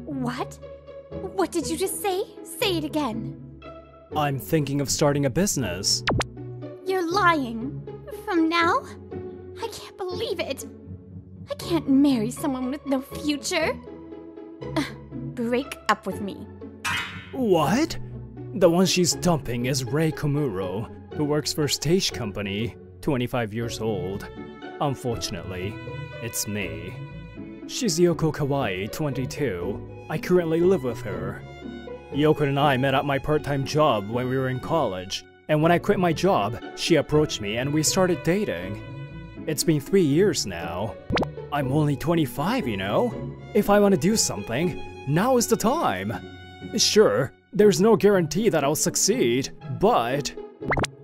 What? What did you just say? Say it again. I'm thinking of starting a business. You're lying. From now? I can't believe it. I can't marry someone with no future. Break up with me. What? The one she's dumping is Rei Komuro, who works for a stage company, 25 years old. Unfortunately, it's me. She's Yoko Kawai, 22. I currently live with her. Yoko and I met at my part-time job when we were in college, and when I quit my job, she approached me and we started dating. It's been 3 years now. I'm only 25, you know? If I want to do something, now is the time. Sure, there's no guarantee that I'll succeed, but...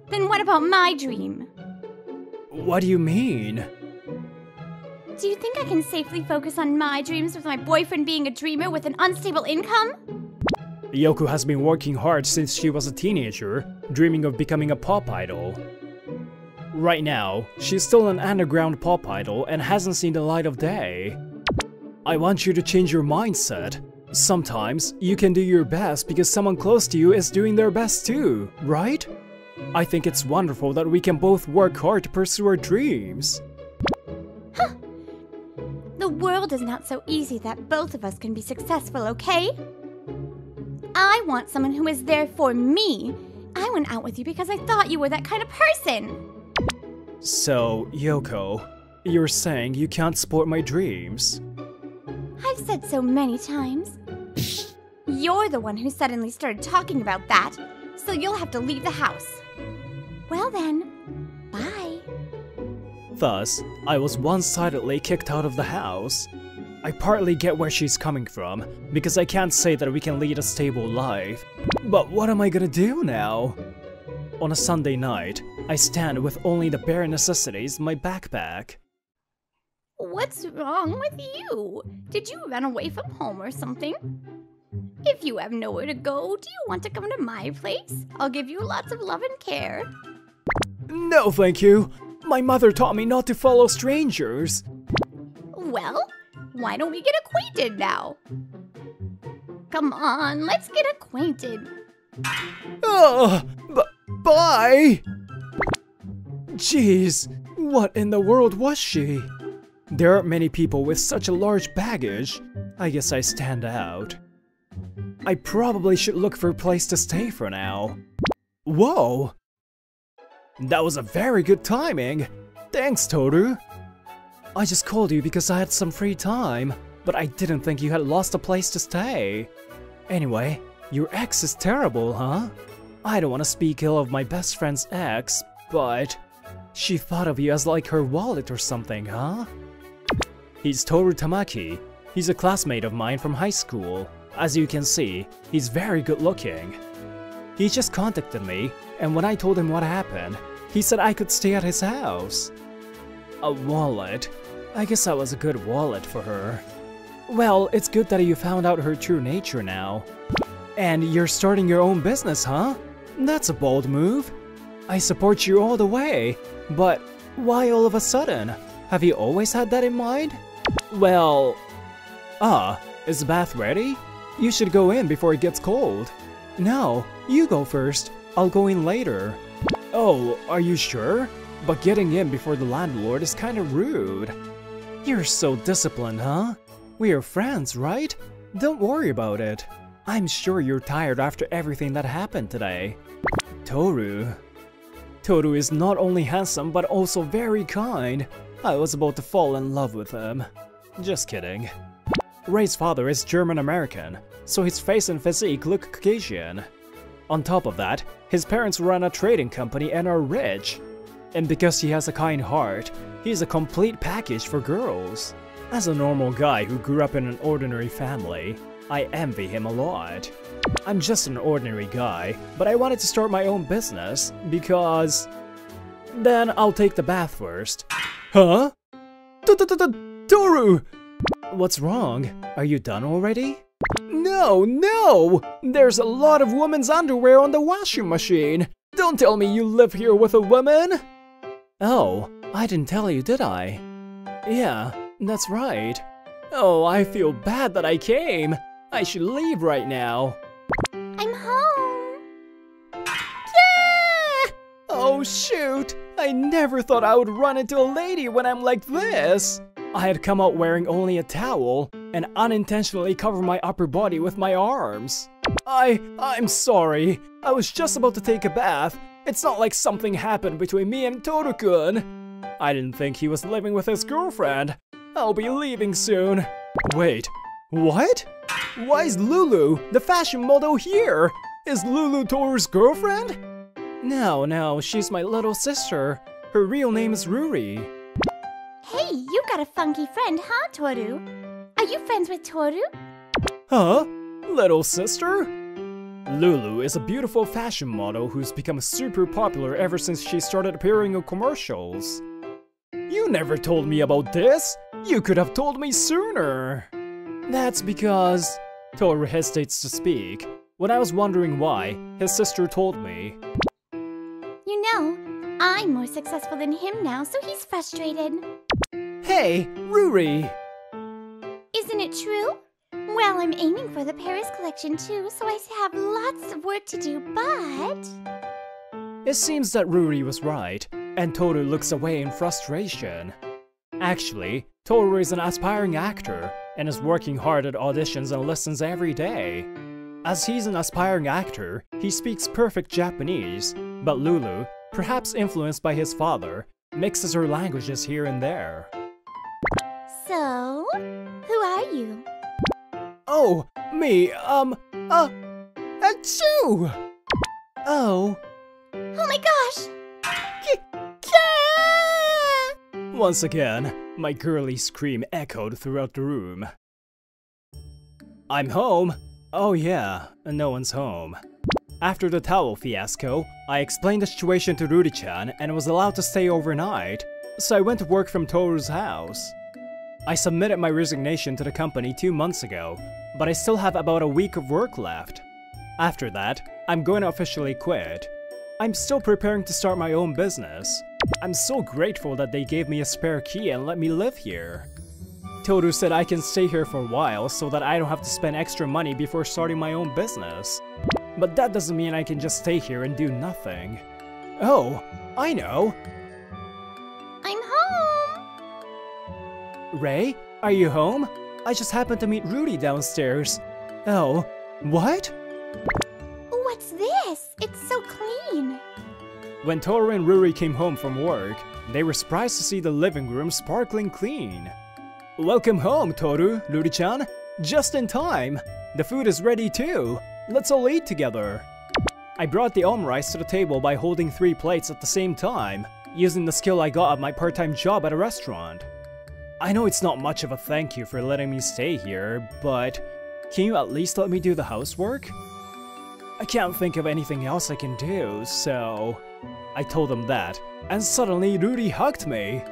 Then what about my dream? What do you mean? Do you think I can safely focus on my dreams with my boyfriend being a dreamer with an unstable income? Yoko has been working hard since she was a teenager, dreaming of becoming a pop idol. Right now, she's still an underground pop idol and hasn't seen the light of day. I want you to change your mindset. Sometimes, you can do your best because someone close to you is doing their best too, right? I think it's wonderful that we can both work hard to pursue our dreams. Huh. The world is not so easy that both of us can be successful, okay? I want someone who is there for me. I went out with you because I thought you were that kind of person. So, Yoko, you're saying you can't support my dreams? I've said so many times. You're the one who suddenly started talking about that, so you'll have to leave the house. Well then, bye. Thus, I was one-sidedly kicked out of the house. I partly get where she's coming from, because I can't say that we can lead a stable life. But what am I gonna do now? On a Sunday night, I stand with only the bare necessities in my backpack. What's wrong with you? Did you run away from home or something? If you have nowhere to go, do you want to come to my place? I'll give you lots of love and care. No, thank you. My mother taught me not to follow strangers. Well, why don't we get acquainted now? Come on, let's get acquainted. Bye! Jeez, what in the world was she? There aren't many people with such a large baggage. I guess I stand out. I probably should look for a place to stay for now. Whoa! That was a very good timing. Thanks, Toru. I just called you because I had some free time, but I didn't think you had lost a place to stay. Anyway, your ex is terrible, huh? I don't want to speak ill of my best friend's ex, but she thought of you as like her wallet or something, huh? He's Toru Tamaki. He's a classmate of mine from high school. As you can see, he's very good looking. He just contacted me, and when I told him what happened, he said I could stay at his house. A wallet? I guess that was a good wallet for her. Well, it's good that you found out her true nature now. And you're starting your own business, huh? That's a bold move. I support you all the way, but why all of a sudden? Have you always had that in mind? Well... is the bath ready? You should go in before it gets cold. No, you go first. I'll go in later. Oh, are you sure? But getting in before the landlord is kinda rude. You're so disciplined, huh? We are friends, right? Don't worry about it. I'm sure you're tired after everything that happened today. Toru. Toru is not only handsome, but also very kind. I was about to fall in love with him. Just kidding. Rei's father is German-American, so his face and physique look Caucasian. On top of that, his parents run a trading company and are rich. And because he has a kind heart, he's a complete package for girls. As a normal guy who grew up in an ordinary family, I envy him a lot. I'm just an ordinary guy, but I wanted to start my own business because... Then I'll take the bath first. Huh? Toru! What's wrong? Are you done already? No! There's a lot of women's underwear on the washing machine! Don't tell me you live here with a woman! Oh, I didn't tell you, did I? Yeah, that's right. Oh, I feel bad that I came. I should leave right now. I'm home. Yeah! Oh shoot! I never thought I would run into a lady when I'm like this. I had come out wearing only a towel and unintentionally covered my upper body with my arms. I'm sorry. I was just about to take a bath. It's not like something happened between me and Toru-kun. I didn't think he was living with his girlfriend. I'll be leaving soon. Wait, what? Why is Lulu, the fashion model, here? Is Lulu Toru's girlfriend? No, she's my little sister. Her real name is Ruri. Hey, you got a funky friend, huh, Toru? Are you friends with Toru? Huh? Little sister? Lulu is a beautiful fashion model who's become super popular ever since she started appearing in commercials. You never told me about this! You could have told me sooner! That's because... Toru hesitates to speak. When I was wondering why, his sister told me. You know, I'm more successful than him now, so he's frustrated. Hey, Ruri! Isn't it true? Well, I'm aiming for the Paris collection too, so I have lots of work to do, but... It seems that Ruri was right, and Toru looks away in frustration. Actually, Toru is an aspiring actor, and is working hard at auditions and lessons every day. As he's an aspiring actor, he speaks perfect Japanese, but Lulu, perhaps influenced by his father, mixes her languages here and there. So, who are you? Oh, me, achoo! Oh. Oh my gosh! Once again, my girly scream echoed throughout the room. I'm home! Oh yeah, no one's home. After the towel fiasco, I explained the situation to Ruri-chan and was allowed to stay overnight, so I went to work from Toru's house. I submitted my resignation to the company 2 months ago, but I still have about a week of work left. After that, I'm going to officially quit. I'm still preparing to start my own business. I'm so grateful that they gave me a spare key and let me live here. Toru said I can stay here for a while so that I don't have to spend extra money before starting my own business. But that doesn't mean I can just stay here and do nothing. Oh, I know! I'm home! Ray, are you home? I just happened to meet Rudy downstairs. Oh, what? What's this? It's so clean. When Toru and Ruri came home from work, they were surprised to see the living room sparkling clean. Welcome home, Toru, Ruri-chan. Just in time. The food is ready too. Let's all eat together. I brought the omurice to the table by holding 3 plates at the same time, using the skill I got at my part-time job at a restaurant. I know it's not much of a thank you for letting me stay here, but can you at least let me do the housework? I can't think of anything else I can do, so... I told him that, and suddenly Ruri hugged me.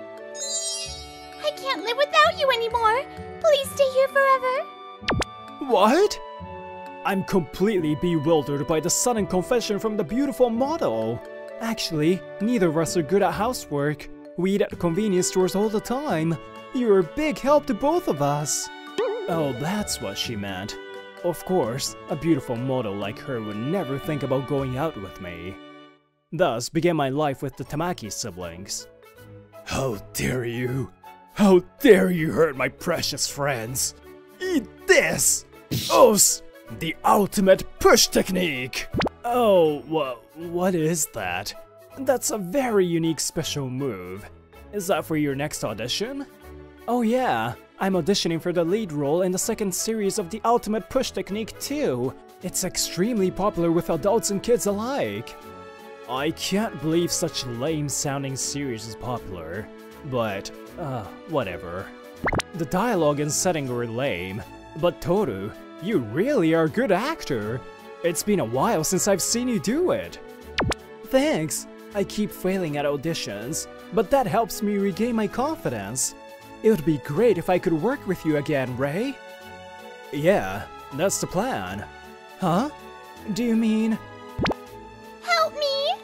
I can't live without you anymore. Please stay here forever. What? I'm completely bewildered by the sudden confession from the beautiful model. Actually, neither of us are good at housework. We eat at convenience stores all the time. You're a big help to both of us. Oh, that's what she meant. Of course, a beautiful model like her would never think about going out with me. Thus began my life with the Tamaki siblings. How dare you! How dare you hurt my precious friends! Eat this! Os! The ultimate push technique! Oh, what is that? That's a very unique special move. Is that for your next audition? Oh yeah, I'm auditioning for the lead role in the 2nd series of the Ultimate Push Technique too. It's extremely popular with adults and kids alike. I can't believe such lame-sounding series is popular, but, whatever. The dialogue and setting were lame, but Toru, you really are a good actor. It's been a while since I've seen you do it. Thanks. I keep failing at auditions, but that helps me regain my confidence. It would be great if I could work with you again, Ray. Yeah, that's the plan. Huh? Do you mean... Help me!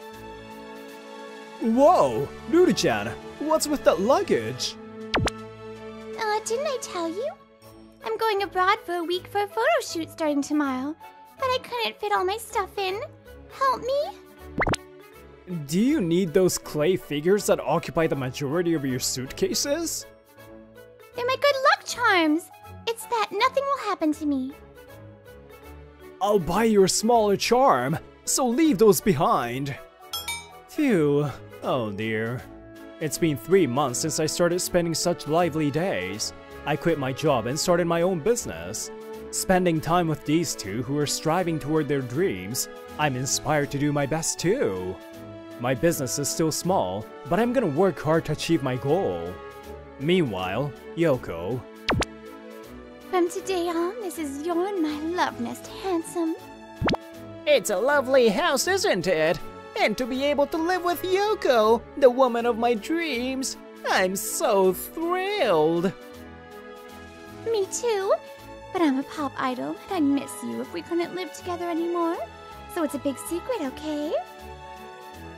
Whoa! Ruri-chan, what's with that luggage? Didn't I tell you? I'm going abroad for a week for a photo shoot starting tomorrow, but I couldn't fit all my stuff in. Help me? Do you need those clay figures that occupy the majority of your suitcases? They're my good luck charms. It's that nothing will happen to me. I'll buy you a smaller charm, so leave those behind. Phew. Oh dear. It's been 3 months since I started spending such lively days. I quit my job and started my own business. Spending time with these two who are striving toward their dreams, I'm inspired to do my best too. My business is still small, but I'm gonna work hard to achieve my goal. Meanwhile, Yoko. From today on, this is Yorn, my love nest handsome. It's a lovely house, isn't it? And to be able to live with Yoko, the woman of my dreams, I'm so thrilled. Me too, but I'm a pop idol and I'd miss you if we couldn't live together anymore. So it's a big secret, okay?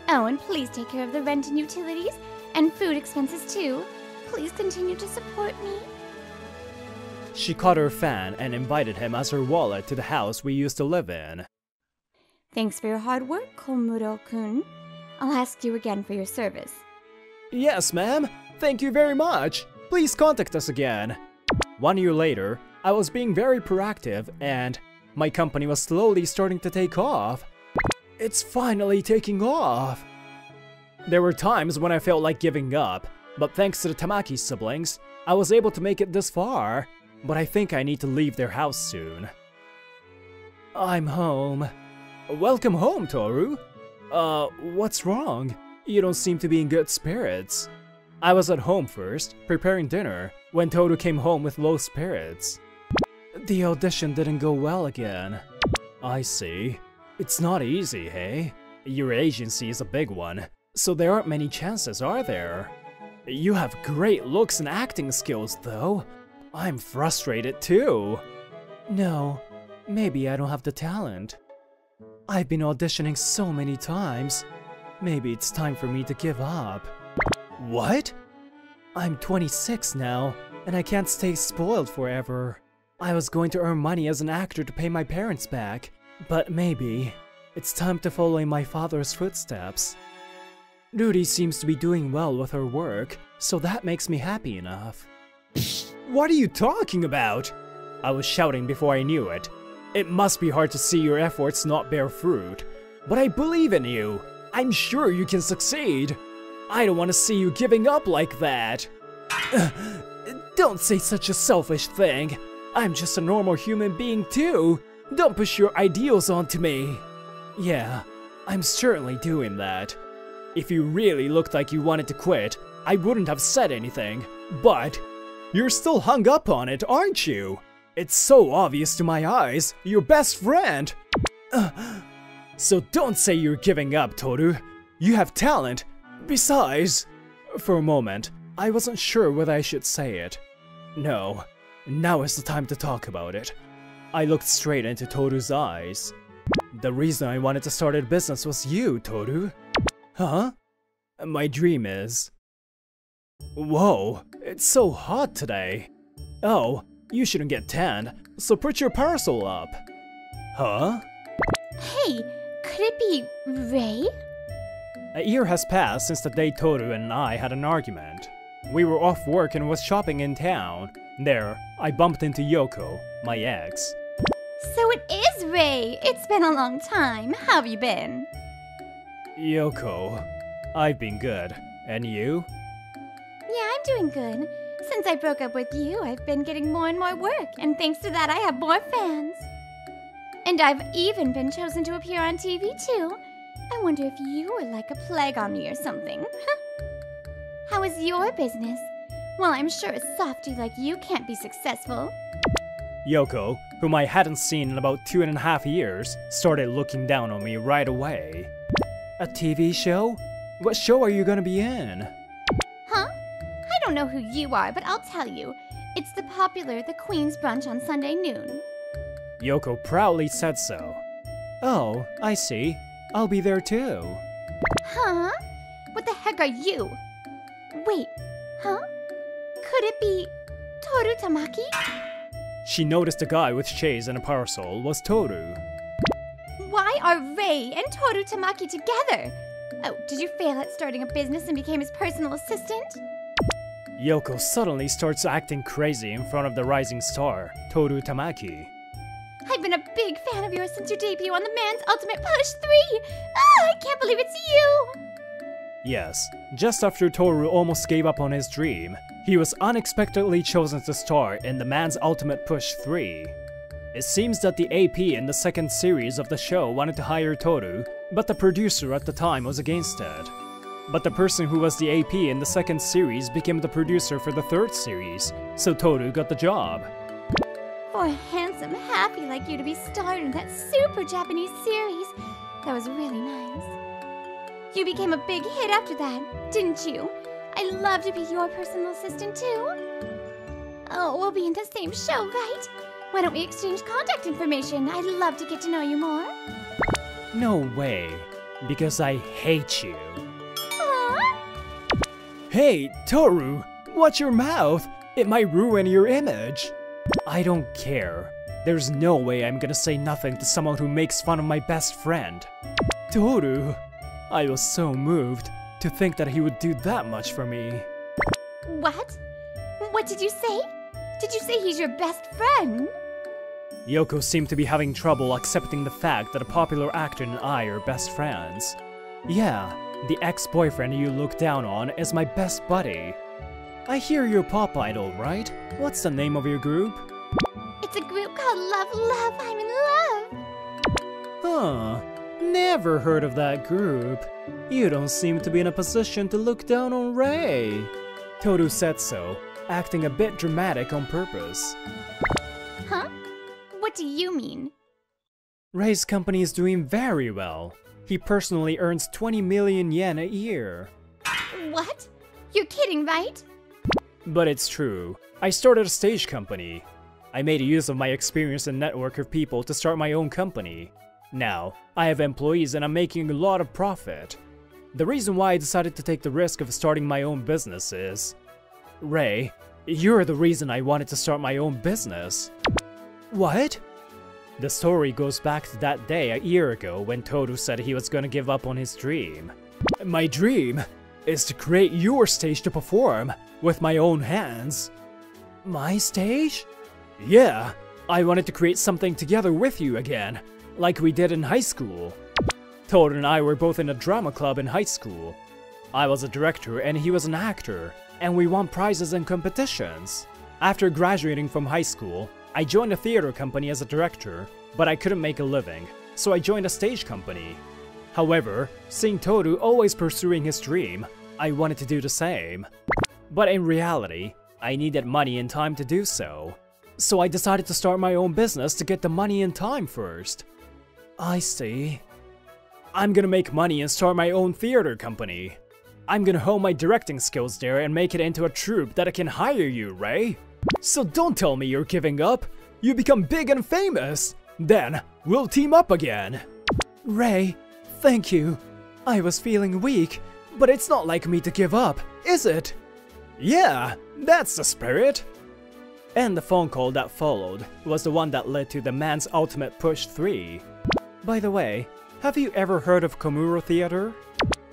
Oh, and please take care of the rent and utilities and food expenses too. Please continue to support me. She caught her fan and invited him as her wallet to the house we used to live in. Thanks for your hard work, Komuro-kun. I'll ask you again for your service. Yes, ma'am. Thank you very much. Please contact us again. 1 year later, I was being very proactive and my company was slowly starting to take off. It's finally taking off. There were times when I felt like giving up, but thanks to the Tamaki siblings, I was able to make it this far. But I think I need to leave their house soon. I'm home. Welcome home, Toru. What's wrong? You don't seem to be in good spirits. I was at home first, preparing dinner, when Toru came home with low spirits. The audition didn't go well again. I see. It's not easy, hey? Your agency is a big one, so there aren't many chances, are there? You have great looks and acting skills, though. I'm frustrated too. No, maybe I don't have the talent. I've been auditioning so many times. Maybe it's time for me to give up. What? I'm 26 now, and I can't stay spoiled forever. I was going to earn money as an actor to pay my parents back, but maybe it's time to follow in my father's footsteps. Ruri seems to be doing well with her work, so that makes me happy enough. What are you talking about? I was shouting before I knew it. It must be hard to see your efforts not bear fruit. But I believe in you. I'm sure you can succeed. I don't want to see you giving up like that. Don't say such a selfish thing. I'm just a normal human being too. Don't push your ideals onto me. Yeah, I'm certainly doing that. If you really looked like you wanted to quit, I wouldn't have said anything. But you're still hung up on it, aren't you? It's so obvious to my eyes, your best friend! So don't say you're giving up, Toru. You have talent. Besides... For a moment, I wasn't sure whether I should say it. No, now is the time to talk about it. I looked straight into Toru's eyes. The reason I wanted to start a business was you, Toru. Huh? My dream is... Whoa, it's so hot today. Oh, you shouldn't get tanned, so put your parasol up. Huh? Hey, could it be Ray? A year has passed since the day Toru and I had an argument. We were off work and was shopping in town. There, I bumped into Yoko, my ex. So it is Ray! It's been a long time. How have you been? Yoko, I've been good. And you? Yeah, I'm doing good. Since I broke up with you, I've been getting more and more work, and thanks to that I have more fans. And I've even been chosen to appear on TV too. I wonder if you are like a plague on me or something. How is your business? Well, I'm sure a softie like you can't be successful. Yoko, whom I hadn't seen in about 2.5 years, started looking down on me right away. A TV show? What show are you gonna be in? Huh? I don't know who you are, but I'll tell you. It's the popular The Queen's Brunch on Sunday noon. Yoko proudly said so. Oh, I see. I'll be there too. Huh? What the heck are you? Wait, huh? Could it be Toru Tamaki? she noticed the guy with shades and a parasol was Toru. Why are Ray and Toru Tamaki together? Oh, did you fail at starting a business and became his personal assistant? Yoko suddenly starts acting crazy in front of the rising star, Toru Tamaki. I've been a big fan of yours since your debut on The Man's Ultimate Push 3! Ah, I can't believe it's you! Yes, just after Toru almost gave up on his dream, he was unexpectedly chosen to star in The Man's Ultimate Push 3. It seems that the AP in the second series of the show wanted to hire Toru, but the producer at the time was against it. But the person who was the AP in the second series became the producer for the third series, so Toru got the job. For a handsome happy like you to be starred in that super Japanese series, that was really nice. You became a big hit after that, didn't you? I'd love to be your personal assistant too. Oh, we'll be in the same show, right? Why don't we exchange contact information? I'd love to get to know you more. No way, because I hate you. Aww. Hey, Toru, watch your mouth! It might ruin your image. I don't care. There's no way I'm gonna say nothing to someone who makes fun of my best friend. Toru! I was so moved to think that he would do that much for me. What? What did you say? Did you say he's your best friend? Yoko seemed to be having trouble accepting the fact that a popular actor and I are best friends. Yeah, the ex-boyfriend you look down on is my best buddy. I hear you're a pop idol, right? What's the name of your group? It's a group called Love, Love, I'm in Love. Huh. Never heard of that group. You don't seem to be in a position to look down on Ray. Toru said so, acting a bit dramatic on purpose. Huh? What do you mean? Ray's company is doing very well. He personally earns 20 million yen a year. What? You're kidding, right? But it's true. I started a stage company. I made use of my experience and network of people to start my own company. Now, I have employees and I'm making a lot of profit. The reason why I decided to take the risk of starting my own business is... Ray, you're the reason I wanted to start my own business. What? The story goes back to that day a year ago when Toru said he was gonna give up on his dream. My dream is to create your stage to perform with my own hands. My stage? Yeah, I wanted to create something together with you again, like we did in high school. Toru and I were both in a drama club in high school. I was a director and he was an actor, and we won prizes and competitions. After graduating from high school, I joined a theater company as a director, but I couldn't make a living, so I joined a stage company. However, seeing Toru always pursuing his dream, I wanted to do the same. But in reality, I needed money and time to do so. So I decided to start my own business to get the money and time first. I see. I'm gonna make money and start my own theater company. I'm gonna hone my directing skills there and make it into a troupe that I can hire you, Ray. So don't tell me you're giving up. You become big and famous. Then we'll team up again. Ray, thank you. I was feeling weak, but it's not like me to give up, is it? Yeah, that's the spirit. And the phone call that followed was the one that led to The Man's Ultimate Push 3. By the way, have you ever heard of Komuro Theater?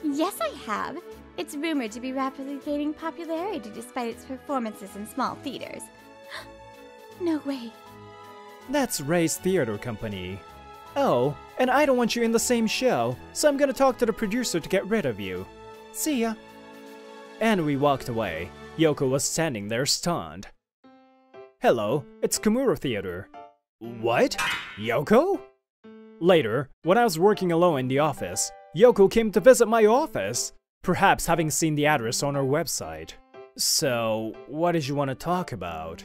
Yes, I have. It's rumored to be rapidly gaining popularity despite its performances in small theaters. No way. That's Ray's theater company. Oh, and I don't want you in the same show, so I'm gonna talk to the producer to get rid of you. See ya. And we walked away. Yoko was standing there stunned. Hello, it's Komuro Theater. What? Yoko? Later, when I was working alone in the office, Yoko came to visit my office, perhaps having seen the address on our website. So, what did you want to talk about?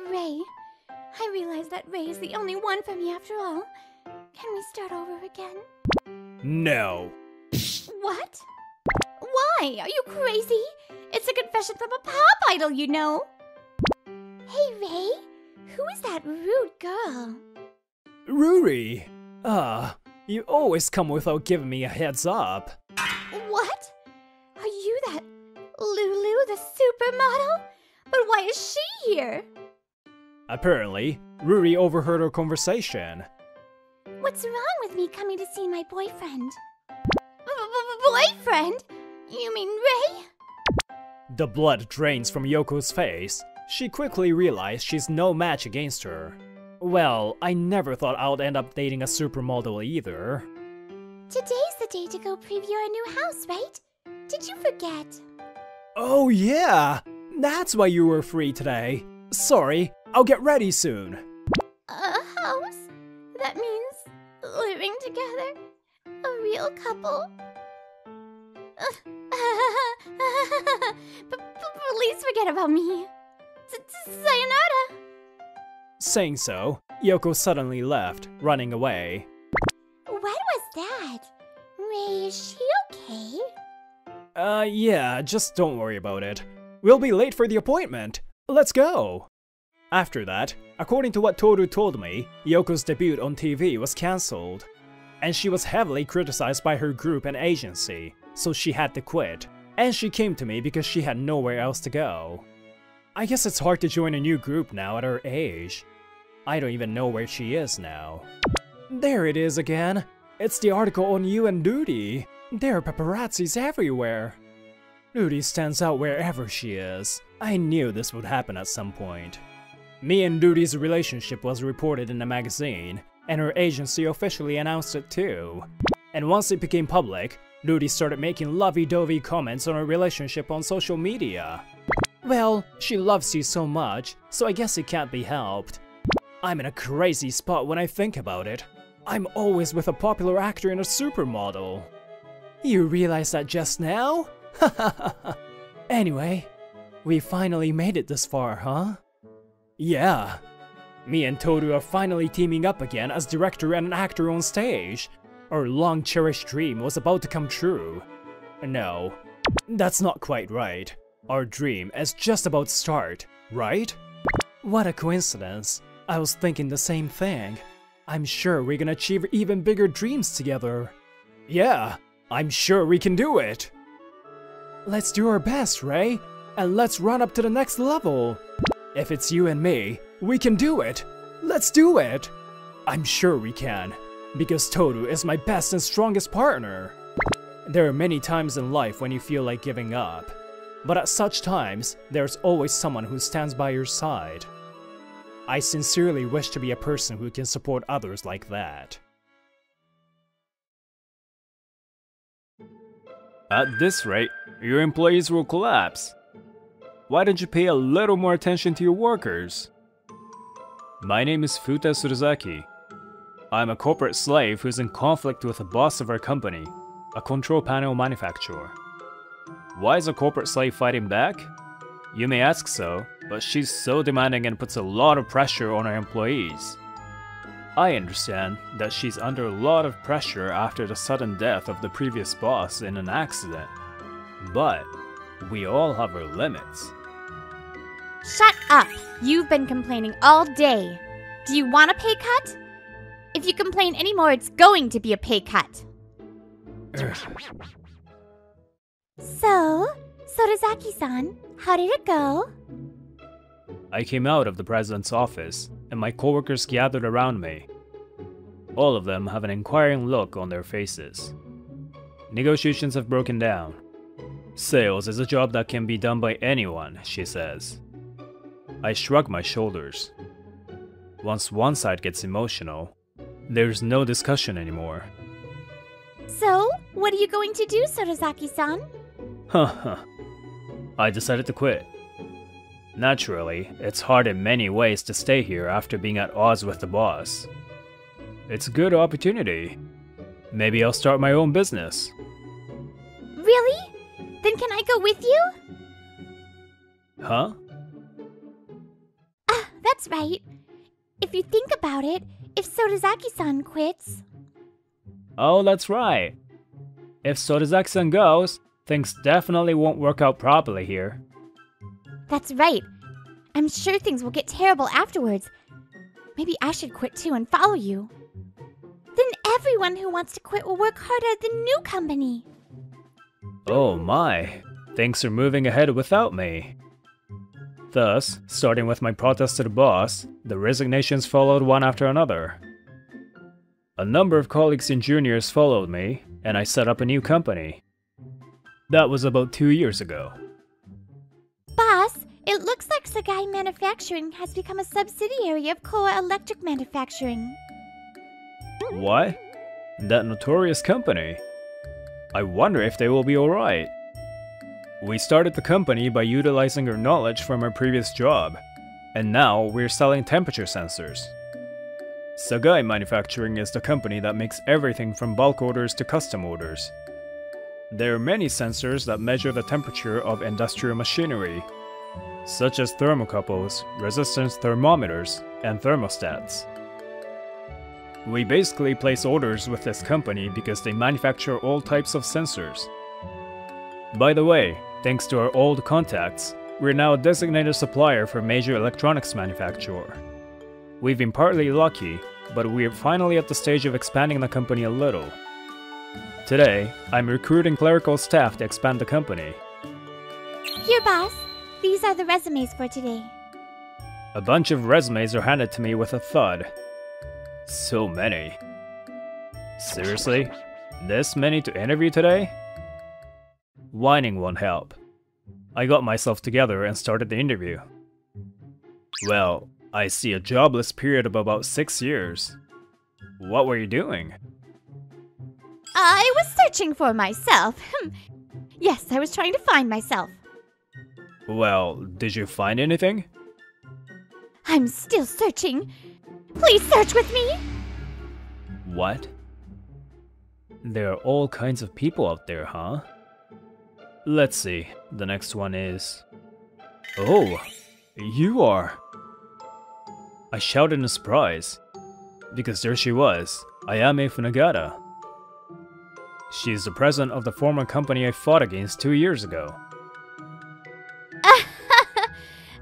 Ray, I realize that Ray is the only one for me after all. Can we start over again? No. What? Why? Are you crazy? It's a confession from a pop idol, you know. Hey, Ray, who is that rude girl? Ruri. You always come without giving me a heads up. What? Are you that Lulu, the supermodel? But why is she here? Apparently, Ruri overheard our conversation. What's wrong with me coming to see my boyfriend? Boyfriend? You mean Ray? The blood drains from Yoko's face. She quickly realized she's no match against her. Well, I never thought I would end up dating a supermodel either. Today's the day to go preview our new house, right? Did you forget? Oh yeah! That's why you were free today. Sorry, I'll get ready soon. A house? That means living together? A real couple? Please forget about me. Sayonara! Saying so, Yoko suddenly left, running away. What was that? Ray, is she okay? Yeah, just don't worry about it. We'll be late for the appointment. Let's go! After that, according to what Toru told me, Yoko's debut on TV was cancelled. And she was heavily criticized by her group and agency, so she had to quit. And she came to me because she had nowhere else to go. I guess it's hard to join a new group now at her age. I don't even know where she is now. There it is again. It's the article on you and Duty. There are paparazzis everywhere. Duty stands out wherever she is. I knew this would happen at some point. Me and Duty's relationship was reported in a magazine, and her agency officially announced it too. And once it became public, Duty started making lovey-dovey comments on her relationship on social media. Well, she loves you so much, so I guess it can't be helped. I'm in a crazy spot when I think about it. I'm always with a popular actor and a supermodel. You realize that just now? Anyway, we finally made it this far, huh? Yeah. Me and Toru are finally teaming up again as director and an actor on stage. Our long-cherished dream was about to come true. No, that's not quite right. Our dream is just about to start, right? What a coincidence. I was thinking the same thing. I'm sure we can achieve even bigger dreams together. Yeah, I'm sure we can do it. Let's do our best, Ray, and let's run up to the next level. If it's you and me, we can do it. Let's do it. I'm sure we can, because Toru is my best and strongest partner. There are many times in life when you feel like giving up, but at such times, there's always someone who stands by your side. I sincerely wish to be a person who can support others like that. At this rate, your employees will collapse. Why don't you pay a little more attention to your workers? My name is Futa Suruzaki. I'm a corporate slave who's in conflict with the boss of our company, a control panel manufacturer. Why is a corporate slave fighting back? You may ask so, but she's so demanding and puts a lot of pressure on her employees. I understand that she's under a lot of pressure after the sudden death of the previous boss in an accident. But we all have our limits. Shut up! You've been complaining all day. Do you want a pay cut? If you complain anymore, it's going to be a pay cut. So, Sorozaki-san, how did it go? I came out of the president's office, and my coworkers gathered around me. All of them have an inquiring look on their faces. Negotiations have broken down. Sales is a job that can be done by anyone, she says. I shrug my shoulders. Once one side gets emotional, there's no discussion anymore. So, what are you going to do, Sorozaki-san? I decided to quit. Naturally, it's hard in many ways to stay here after being at odds with the boss. It's a good opportunity. Maybe I'll start my own business. Really? Then can I go with you? Huh? That's right. If you think about it, if Sorozaki-san quits... Oh, that's right. If Sorozaki-san goes, things definitely won't work out properly here. That's right. I'm sure things will get terrible afterwards. Maybe I should quit too and follow you. Then everyone who wants to quit will work harder at the new company. Oh my, things are moving ahead without me. Thus, starting with my protest to the boss, the resignations followed one after another. A number of colleagues and juniors followed me, and I set up a new company. That was about 2 years ago. Boss, it looks like Sagai Manufacturing has become a subsidiary of Koa Electric Manufacturing. What? That notorious company? I wonder if they will be alright. We started the company by utilizing our knowledge from our previous job, and now we're selling temperature sensors. Sagai Manufacturing is the company that makes everything from bulk orders to custom orders. There are many sensors that measure the temperature of industrial machinery, such as thermocouples, resistance thermometers, and thermostats. We basically place orders with this company because they manufacture all types of sensors. By the way, thanks to our old contacts, we're now a designated supplier for a major electronics manufacturer. We've been partly lucky, but we're finally at the stage of expanding the company a little. Today, I'm recruiting clerical staff to expand the company. Here, boss. These are the resumes for today. A bunch of resumes are handed to me with a thud. So many. Seriously? This many to interview today? Whining won't help. I got myself together and started the interview. Well, I see a jobless period of about 6 years. What were you doing? I was searching for myself. Yes, I was trying to find myself. Well, did you find anything? I'm still searching. Please search with me. What? There are all kinds of people out there, huh? Let's see, the next one is... Oh, you are... I shouted in surprise, because there she was, Ayame Funagata. She's the president of the former company I fought against 2 years ago.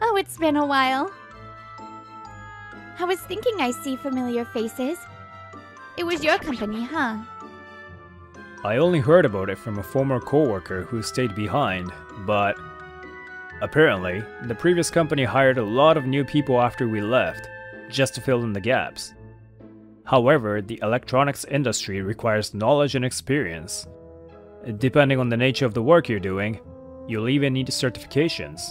Oh, it's been a while. I was thinking I see familiar faces. It was your company, huh? I only heard about it from a former coworker who stayed behind, but... Apparently, the previous company hired a lot of new people after we left, just to fill in the gaps. However, the electronics industry requires knowledge and experience. Depending on the nature of the work you're doing, you'll even need certifications.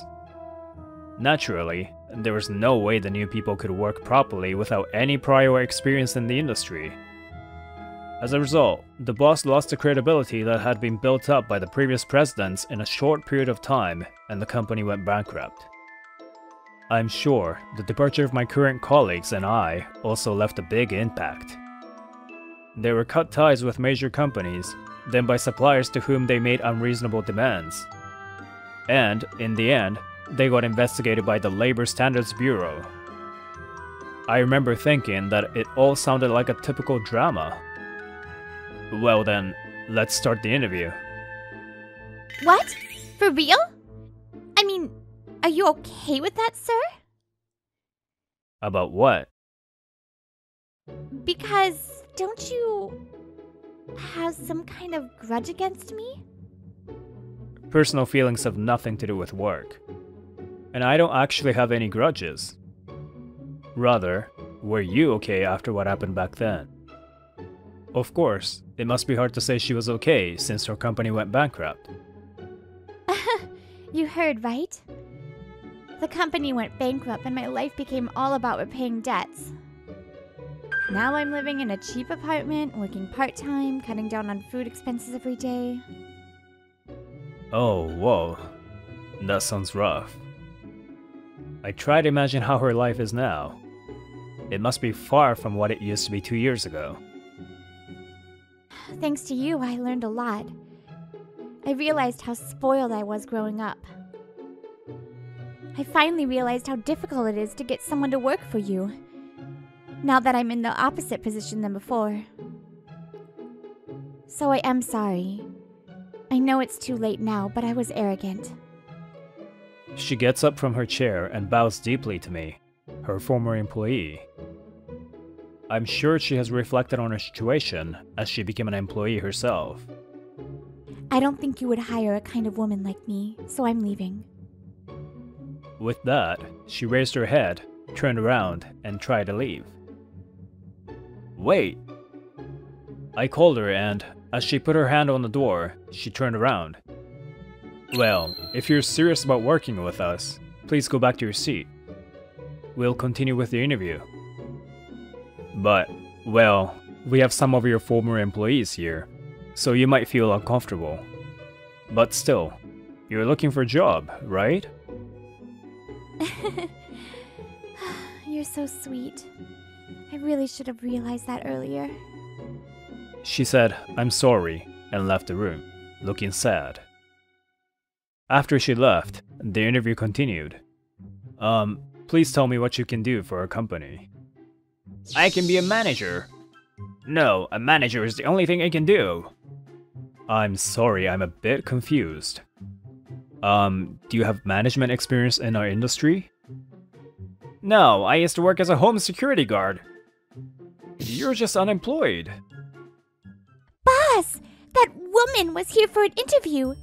Naturally, there was no way the new people could work properly without any prior experience in the industry. As a result, the boss lost the credibility that had been built up by the previous presidents in a short period of time, and the company went bankrupt. I'm sure the departure of my current colleagues and I also left a big impact. They were cut ties with major companies, then by suppliers to whom they made unreasonable demands. And, in the end, they got investigated by the Labor Standards Bureau. I remember thinking that it all sounded like a typical drama. Well then, let's start the interview. What? For real? I mean, are you okay with that, sir? About what? Because don't you have some kind of grudge against me? Personal feelings have nothing to do with work. And I don't actually have any grudges. Rather, were you okay after what happened back then? Of course, it must be hard to say she was okay since her company went bankrupt. You heard, right? The company went bankrupt and my life became all about repaying debts. Now I'm living in a cheap apartment, working part-time, cutting down on food expenses every day. Oh, whoa. That sounds rough. I try to imagine how her life is now. It must be far from what it used to be 2 years ago. Thanks to you, I learned a lot. I realized how spoiled I was growing up. I finally realized how difficult it is to get someone to work for you, now that I'm in the opposite position than before. So I am sorry. I know it's too late now, but I was arrogant. She gets up from her chair and bows deeply to me, her former employee. I'm sure she has reflected on her situation as she became an employee herself. I don't think you would hire a kind of woman like me, so I'm leaving. With that, she raised her head, turned around, and tried to leave. Wait! I called her and, as she put her hand on the door, she turned around. Well, if you're serious about working with us, please go back to your seat. We'll continue with the interview. But, well, we have some of your former employees here, so you might feel uncomfortable. But still, you're looking for a job, right? You're so sweet. I really should have realized that earlier. She said, "I'm sorry," and left the room, looking sad. After she left, the interview continued. Please tell me what you can do for our company. I can be a manager. No, a manager is the only thing I can do. I'm sorry, I'm a bit confused. Do you have management experience in our industry? No, I used to work as a home security guard. You're just unemployed. Boss! That woman was here for an interview.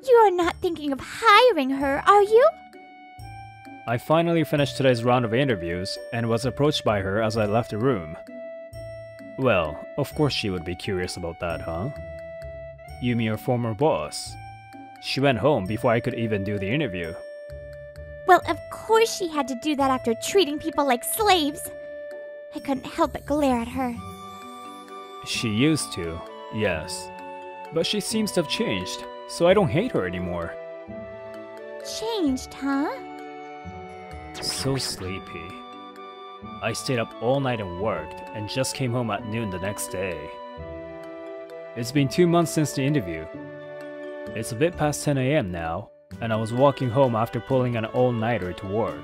You are not thinking of hiring her, are you? I finally finished today's round of interviews and was approached by her as I left the room. Well, of course she would be curious about that, huh? You mean your former boss? She went home before I could even do the interview. Well, of course she had to do that after treating people like slaves. I couldn't help but glare at her. She used to, yes. But she seems to have changed, so I don't hate her anymore. Changed, huh? So sleepy. I stayed up all night and worked, and just came home at noon the next day. It's been 2 months since the interview. It's a bit past 10 AM now, and I was walking home after pulling an all-nighter to work.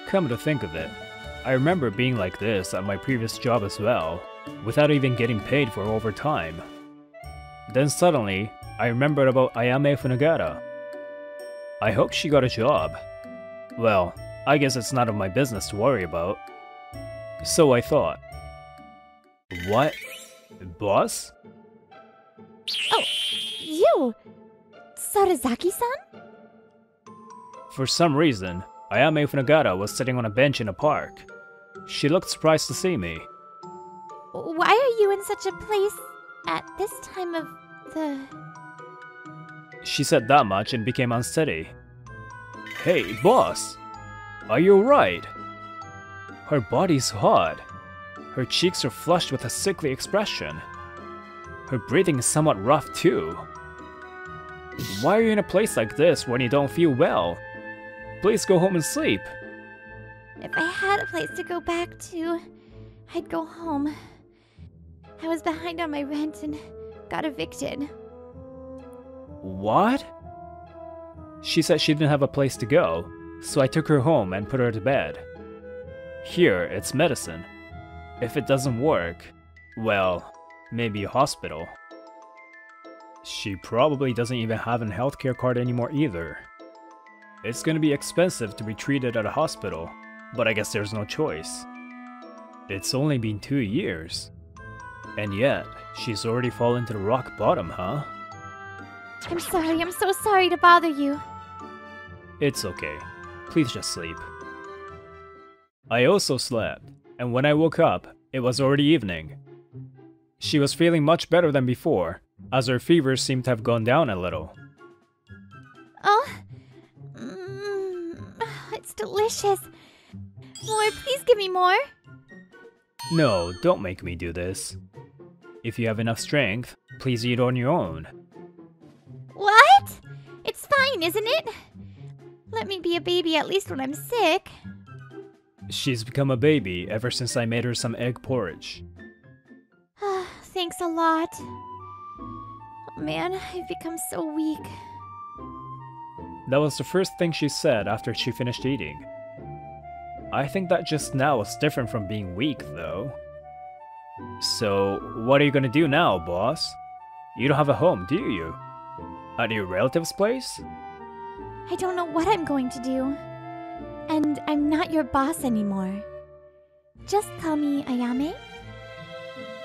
Come to think of it, I remember being like this at my previous job as well, without even getting paid for overtime. Then suddenly, I remembered about Ayame Funagata. I hope she got a job. Well, I guess it's none of my business to worry about. So I thought. What? Boss? Oh, you! Sarazaki-san? For some reason, Ayame Funagata was sitting on a bench in a park. She looked surprised to see me. Why are you in such a place at this time of the... She said that much and became unsteady. Hey, boss! Are you alright? Her body's hot. Her cheeks are flushed with a sickly expression. Her breathing is somewhat rough too. Why are you in a place like this when you don't feel well? Please go home and sleep. If I had a place to go back to, I'd go home. I was behind on my rent and got evicted. What? She said she didn't have a place to go, so I took her home and put her to bed. Here, it's medicine. If it doesn't work, well, maybe a hospital. She probably doesn't even have a healthcare card anymore either. It's gonna be expensive to be treated at a hospital, but I guess there's no choice. It's only been 2 years. And yet, she's already fallen to the rock bottom, huh? I'm so sorry to bother you. It's okay. Please just sleep. I also slept, and when I woke up, it was already evening. She was feeling much better than before, as her fever seemed to have gone down a little. Oh, it's delicious. More, please give me more. No, don't make me do this. If you have enough strength, please eat on your own. What? It's fine, isn't it? Let me be a baby at least when I'm sick. She's become a baby ever since I made her some egg porridge. Thanks a lot. Oh, man, I've become so weak. That was the first thing she said after she finished eating. I think that just now was different from being weak, though. So, what are you gonna do now, boss? You don't have a home, do you? At your relative's place? I don't know what I'm going to do. And I'm not your boss anymore. Just call me Ayame.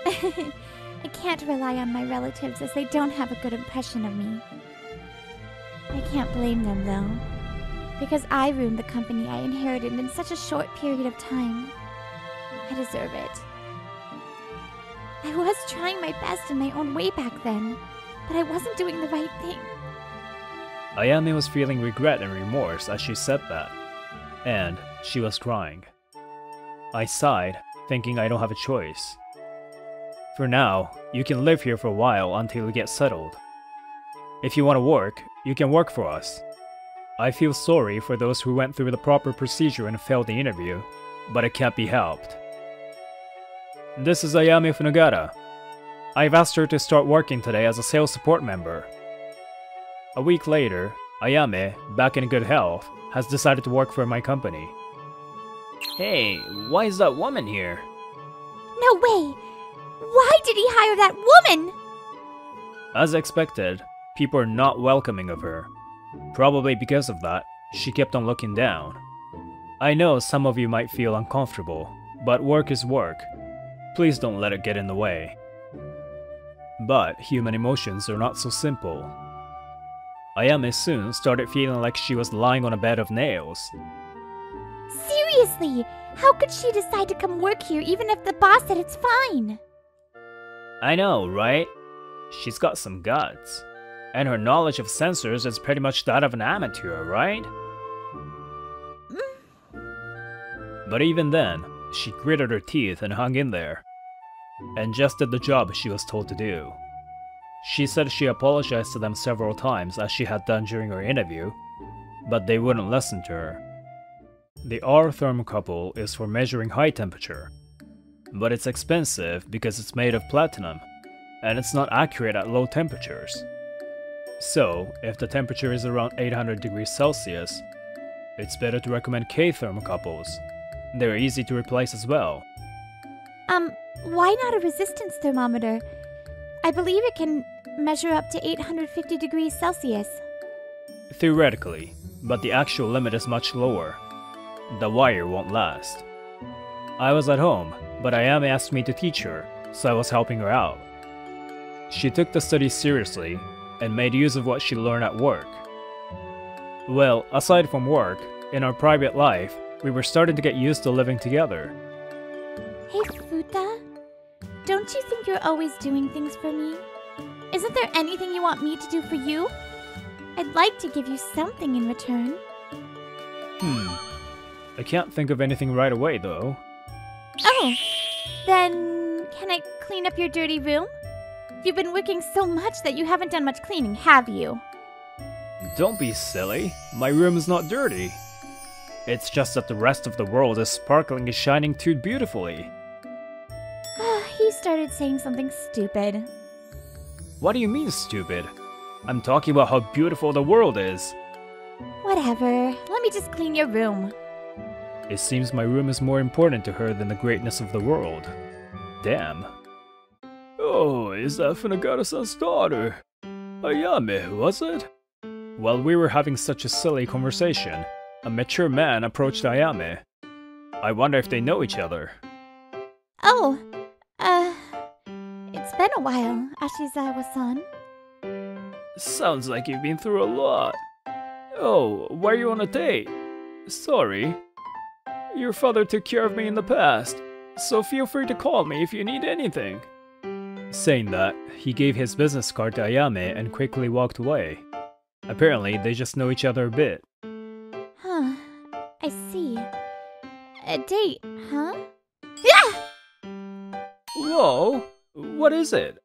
I can't rely on my relatives as they don't have a good impression of me. I can't blame them, though. because I ruined the company I inherited in such a short period of time. I deserve it. I was trying my best in my own way back then, but I wasn't doing the right thing. Ayame was feeling regret and remorse as she said that, and she was crying. I sighed, thinking I don't have a choice. For now, you can live here for a while until you get settled. If you want to work, you can work for us. I feel sorry for those who went through the proper procedure and failed the interview, but it can't be helped. This is Ayame Funagata. I've asked her to start working today as a sales support member. A week later, Ayame, back in good health, has decided to work for my company. Hey, why is that woman here? No way! Why did he hire that woman? As expected, people are not welcoming of her. Probably because of that, she kept on looking down. I know some of you might feel uncomfortable, but work is work. Please don't let it get in the way. But human emotions are not so simple. Ayame soon started feeling like she was lying on a bed of nails. Seriously, how could she decide to come work here even if the boss said it's fine? I know, right? She's got some guts. And her knowledge of sensors is pretty much that of an amateur, right? But even then, she gritted her teeth and hung in there. And just did the job she was told to do. She said she apologized to them several times as she had done during her interview, but they wouldn't listen to her. The R thermocouple is for measuring high temperature, but it's expensive because it's made of platinum, and it's not accurate at low temperatures. So, if the temperature is around 800 degrees Celsius, it's better to recommend K thermocouples. They're easy to replace as well. Why not a resistance thermometer? I believe it can measure up to 850 degrees Celsius. Theoretically, but the actual limit is much lower. The wire won't last. I was at home, but Ayame asked me to teach her, so I was helping her out. She took the study seriously and made use of what she learned at work. Well, aside from work, in our private life, we were starting to get used to living together. Hey, Futa, don't you think you're always doing things for me? Isn't there anything you want me to do for you? I'd like to give you something in return. I can't think of anything right away, though. Oh, then can I clean up your dirty room? You've been working so much that you haven't done much cleaning, have you? Don't be silly. My room is not dirty. It's just that the rest of the world is sparkling and shining too beautifully. He started saying something stupid. What do you mean, stupid? I'm talking about how beautiful the world is. Whatever, let me just clean your room. It seems my room is more important to her than the greatness of the world. Damn. Oh, is that Funagata-san's daughter? Ayame, was it? While we were having such a silly conversation, a mature man approached Ayame. I wonder if they know each other. Oh, it's been a while, Ashizawa-san. Sounds like you've been through a lot. Oh, were you on a date? Sorry. Your father took care of me in the past, so feel free to call me if you need anything. Saying that, he gave his business card to Ayame and quickly walked away. Apparently, they just know each other a bit. Huh, I see. A date, huh? Yeah! Whoa, what is it?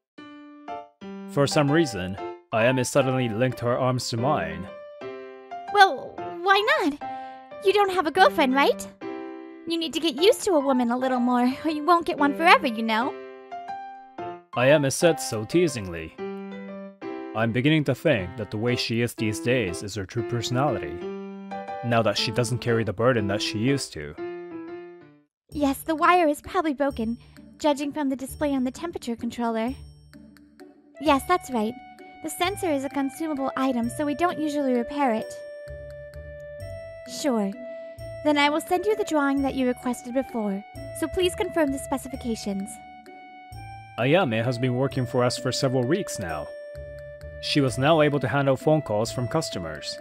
For some reason, Ayame suddenly linked her arms to mine. Well, why not? You don't have a girlfriend, right? You need to get used to a woman a little more, or you won't get one forever, you know? Ayame said so teasingly. I'm beginning to think that the way she is these days is her true personality, now that she doesn't carry the burden that she used to. Yes, the wire is probably broken, judging from the display on the temperature controller. Yes, that's right. The sensor is a consumable item, so we don't usually repair it. Sure. Then I will send you the drawing that you requested before, so please confirm the specifications. Ayame has been working for us for several weeks now. She was now able to handle phone calls from customers.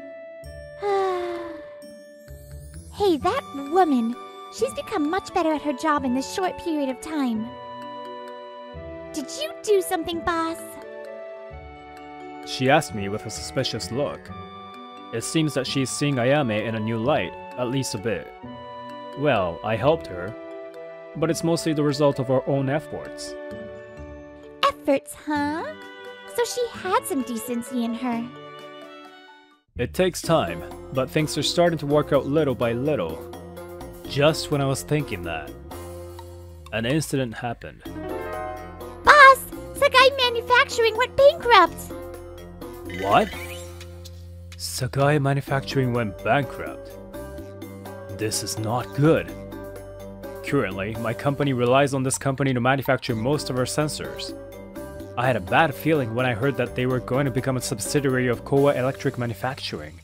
Hey, that woman! She's become much better at her job in this short period of time. Did you do something, boss? She asked me with a suspicious look. It seems that she's seeing Ayame in a new light, at least a bit. Well, I helped her, but it's mostly the result of our own efforts. Efforts, huh? So she had some decency in her. It takes time, but things are starting to work out little by little. Just when I was thinking that, an incident happened. Boss! Sagai Manufacturing went bankrupt! What? Sagai Manufacturing went bankrupt. This is not good. Currently, my company relies on this company to manufacture most of our sensors. I had a bad feeling when I heard that they were going to become a subsidiary of Kowa Electric Manufacturing.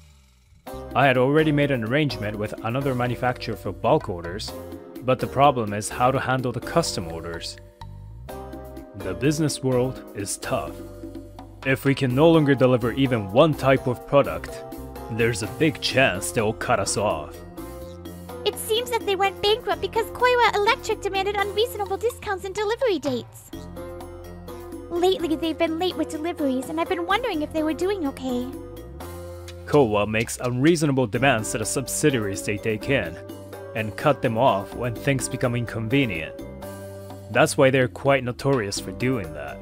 I had already made an arrangement with another manufacturer for bulk orders, but the problem is how to handle the custom orders. The business world is tough. If we can no longer deliver even one type of product, there's a big chance they'll cut us off. It seems that they went bankrupt because Koiwa Electric demanded unreasonable discounts and delivery dates. Lately, they've been late with deliveries, and I've been wondering if they were doing okay. Kowa makes unreasonable demands to the subsidiaries they take in, and cut them off when things become inconvenient. That's why they're quite notorious for doing that.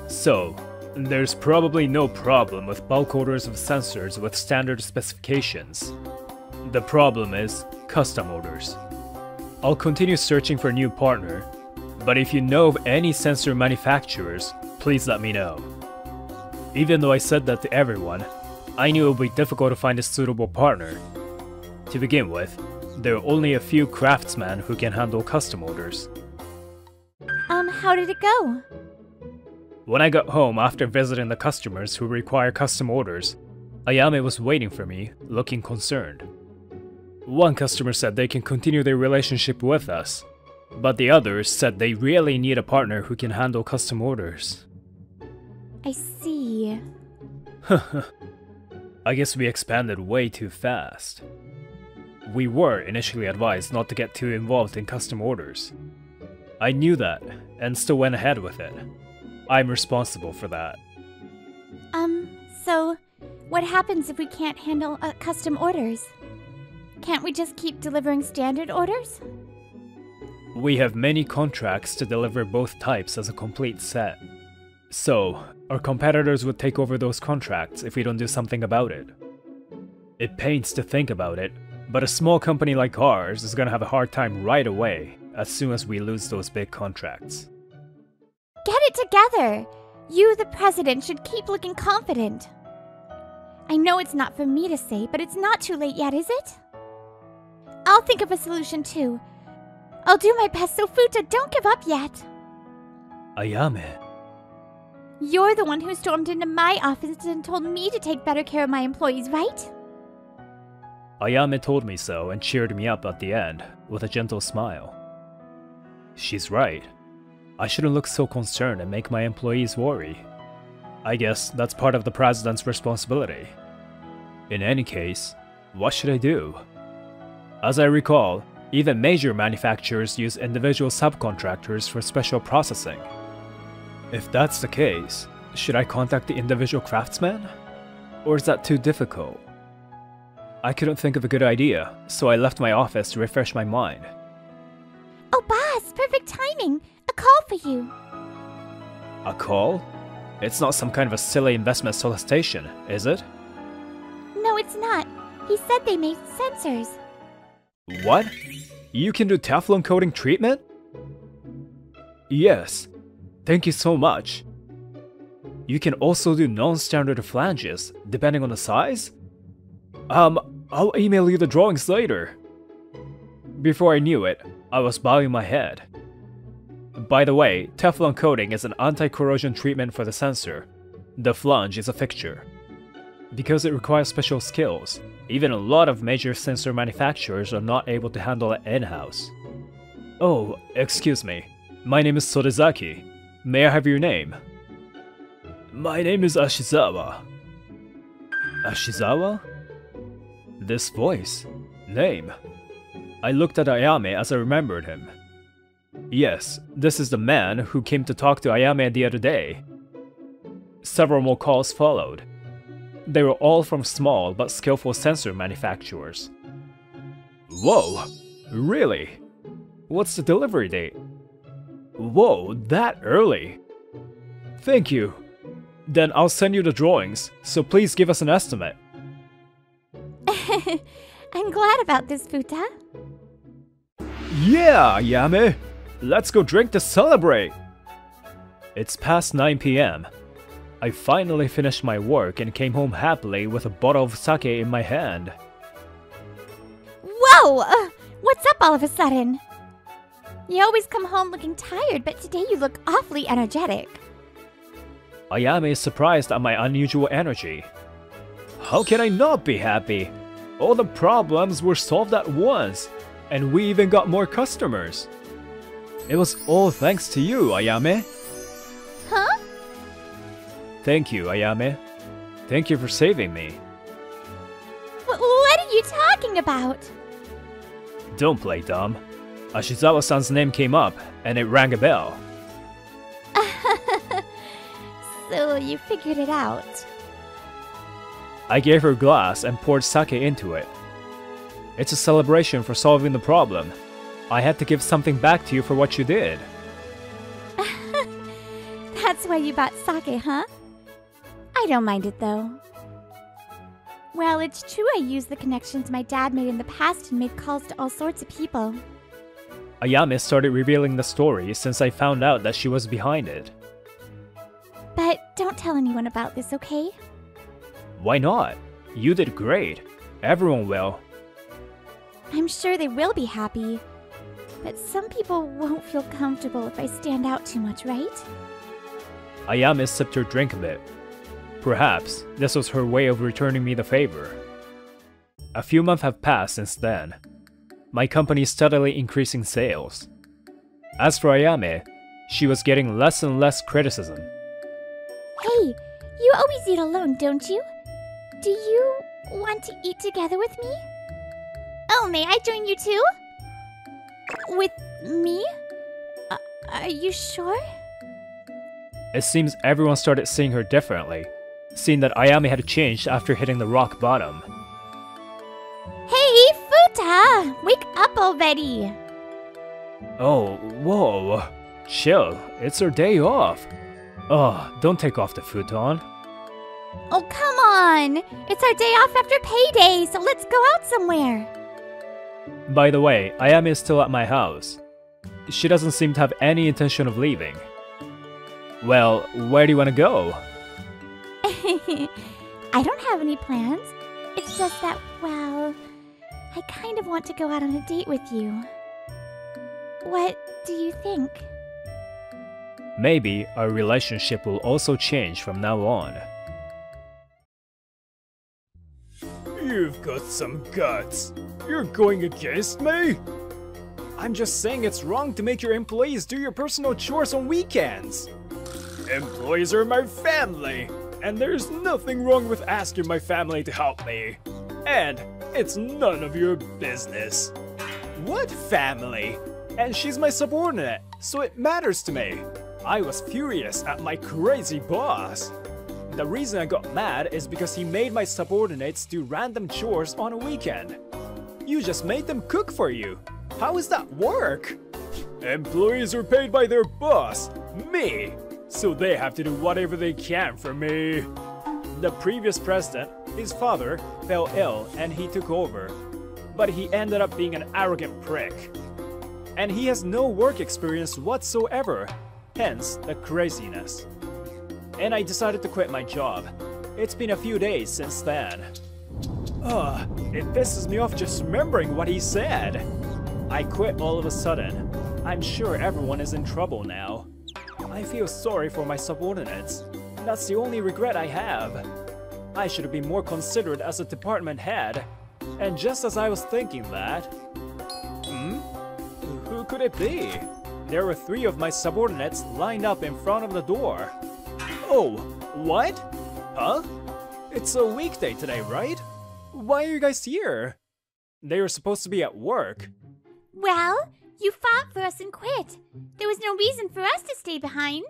So, there's probably no problem with bulk orders of sensors with standard specifications. The problem is custom orders. I'll continue searching for a new partner, but if you know of any sensor manufacturers, please let me know. Even though I said that to everyone, I knew it would be difficult to find a suitable partner. To begin with, there are only a few craftsmen who can handle custom orders. How did it go? When I got home after visiting the customers who require custom orders, Ayame was waiting for me, looking concerned. One customer said they can continue their relationship with us, but the others said they really need a partner who can handle custom orders. I see. I guess we expanded way too fast. We were initially advised not to get too involved in custom orders. I knew that, and still went ahead with it. I'm responsible for that. So, what happens if we can't handle custom orders? Can't we just keep delivering standard orders? We have many contracts to deliver both types as a complete set. So, our competitors would take over those contracts if we don't do something about it. It pains to think about it, but a small company like ours is gonna have a hard time right away as soon as we lose those big contracts. Get it together! You, the president, should keep looking confident. I know it's not for me to say, but it's not too late yet, is it? I'll think of a solution too. I'll do my best, so Futa, don't give up yet. Ayame. You're the one who stormed into my office and told me to take better care of my employees, right? Ayame told me so and cheered me up at the end, with a gentle smile. She's right. I shouldn't look so concerned and make my employees worry. I guess that's part of the president's responsibility. In any case, what should I do? As I recall, even major manufacturers use individual subcontractors for special processing. If that's the case, should I contact the individual craftsman? Or is that too difficult? I couldn't think of a good idea, so I left my office to refresh my mind. Oh, boss, perfect timing! A call for you! A call? It's not some kind of a silly investment solicitation, is it? No, it's not. He said they made sensors. What? You can do Teflon coating treatment? Yes. Thank you so much. You can also do non-standard flanges, depending on the size? I'll email you the drawings later. Before I knew it, I was bowing my head. By the way, Teflon coating is an anti-corrosion treatment for the sensor. The flange is a fixture. Because it requires special skills, even a lot of major sensor manufacturers are not able to handle it in-house. Oh, excuse me. My name is Sodezaki. May I have your name? My name is Ashizawa. Ashizawa? This voice. Name? I looked at Ayame as I remembered him. Yes, this is the man who came to talk to Ayame the other day. Several more calls followed. They were all from small but skillful sensor manufacturers. Whoa, really? What's the delivery date? Whoa, that early? Thank you. Then I'll send you the drawings, so please give us an estimate. I'm glad about this, Futa. Yeah, Ayame! Let's go drink to celebrate! It's past 9 p.m. I finally finished my work and came home happily with a bottle of sake in my hand. Whoa! What's up all of a sudden? You always come home looking tired, but today you look awfully energetic. Ayame is surprised at my unusual energy. How can I not be happy? All the problems were solved at once, and we even got more customers. It was all thanks to you, Ayame. Huh? Thank you, Ayame. Thank you for saving me. What are you talking about? Don't play dumb. Ashizawa-san's name came up, and it rang a bell. So you figured it out. I gave her a glass and poured sake into it. It's a celebration for solving the problem. I had to give something back to you for what you did. That's why you bought sake, huh? I don't mind it though. Well, it's true I used the connections my dad made in the past and made calls to all sorts of people. Ayame started revealing the story since I found out that she was behind it. But don't tell anyone about this, okay? Why not? You did great. Everyone will. I'm sure they will be happy. But some people won't feel comfortable if I stand out too much, right? Ayame sipped her drink a bit. Perhaps this was her way of returning me the favor. A few months have passed since then. My company is steadily increasing sales. As for Ayame, she was getting less and less criticism. Hey, you always eat alone, don't you? Do you want to eat together with me? Oh, may I join you too? With me? Are you sure? It seems everyone started seeing her differently, seeing that Ayame had changed after hitting the rock bottom. Hey, Futa! Wake up already! Oh, whoa. Chill, it's her day off. Oh, don't take off the futon. Oh, come on! It's our day off after payday, so let's go out somewhere. By the way, Ayame is still at my house. She doesn't seem to have any intention of leaving. Well, where do you want to go? I don't have any plans. It's just that, well, I kind of want to go out on a date with you. What do you think? Maybe our relationship will also change from now on. You've got some guts. You're going against me? I'm just saying it's wrong to make your employees do your personal chores on weekends. Employees are my family, and there's nothing wrong with asking my family to help me. And it's none of your business. What family? And she's my subordinate, so it matters to me. I was furious at my crazy boss. The reason I got mad is because he made my subordinates do random chores on a weekend. You just made them cook for you. How does that work? Employees are paid by their boss, me, so they have to do whatever they can for me. The previous president, his father, fell ill and he took over. But he ended up being an arrogant prick. And he has no work experience whatsoever, hence the craziness. And I decided to quit my job. It's been a few days since then. It pisses me off just remembering what he said. I quit all of a sudden. I'm sure everyone is in trouble now. I feel sorry for my subordinates. That's the only regret I have. I should have been more considerate as a department head. And just as I was thinking that... Who could it be? There were 3 of my subordinates lined up in front of the door. Oh, what? Huh? It's a weekday today, right? Why are you guys here? They were supposed to be at work. Well, you fought for us and quit. There was no reason for us to stay behind.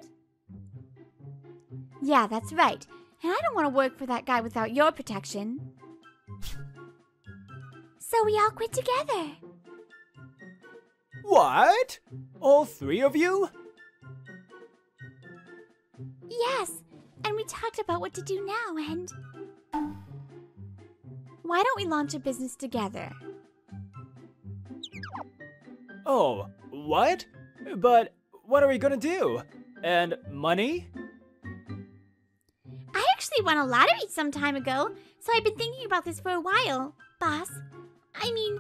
Yeah, that's right. And I don't want to work for that guy without your protection. So we all quit together. What? All three of you? Yes, and we talked about what to do now, and... Why don't we launch a business together? Oh, what? But what are we gonna do? And money? I actually won a lottery some time ago, so I've been thinking about this for a while, boss. I mean,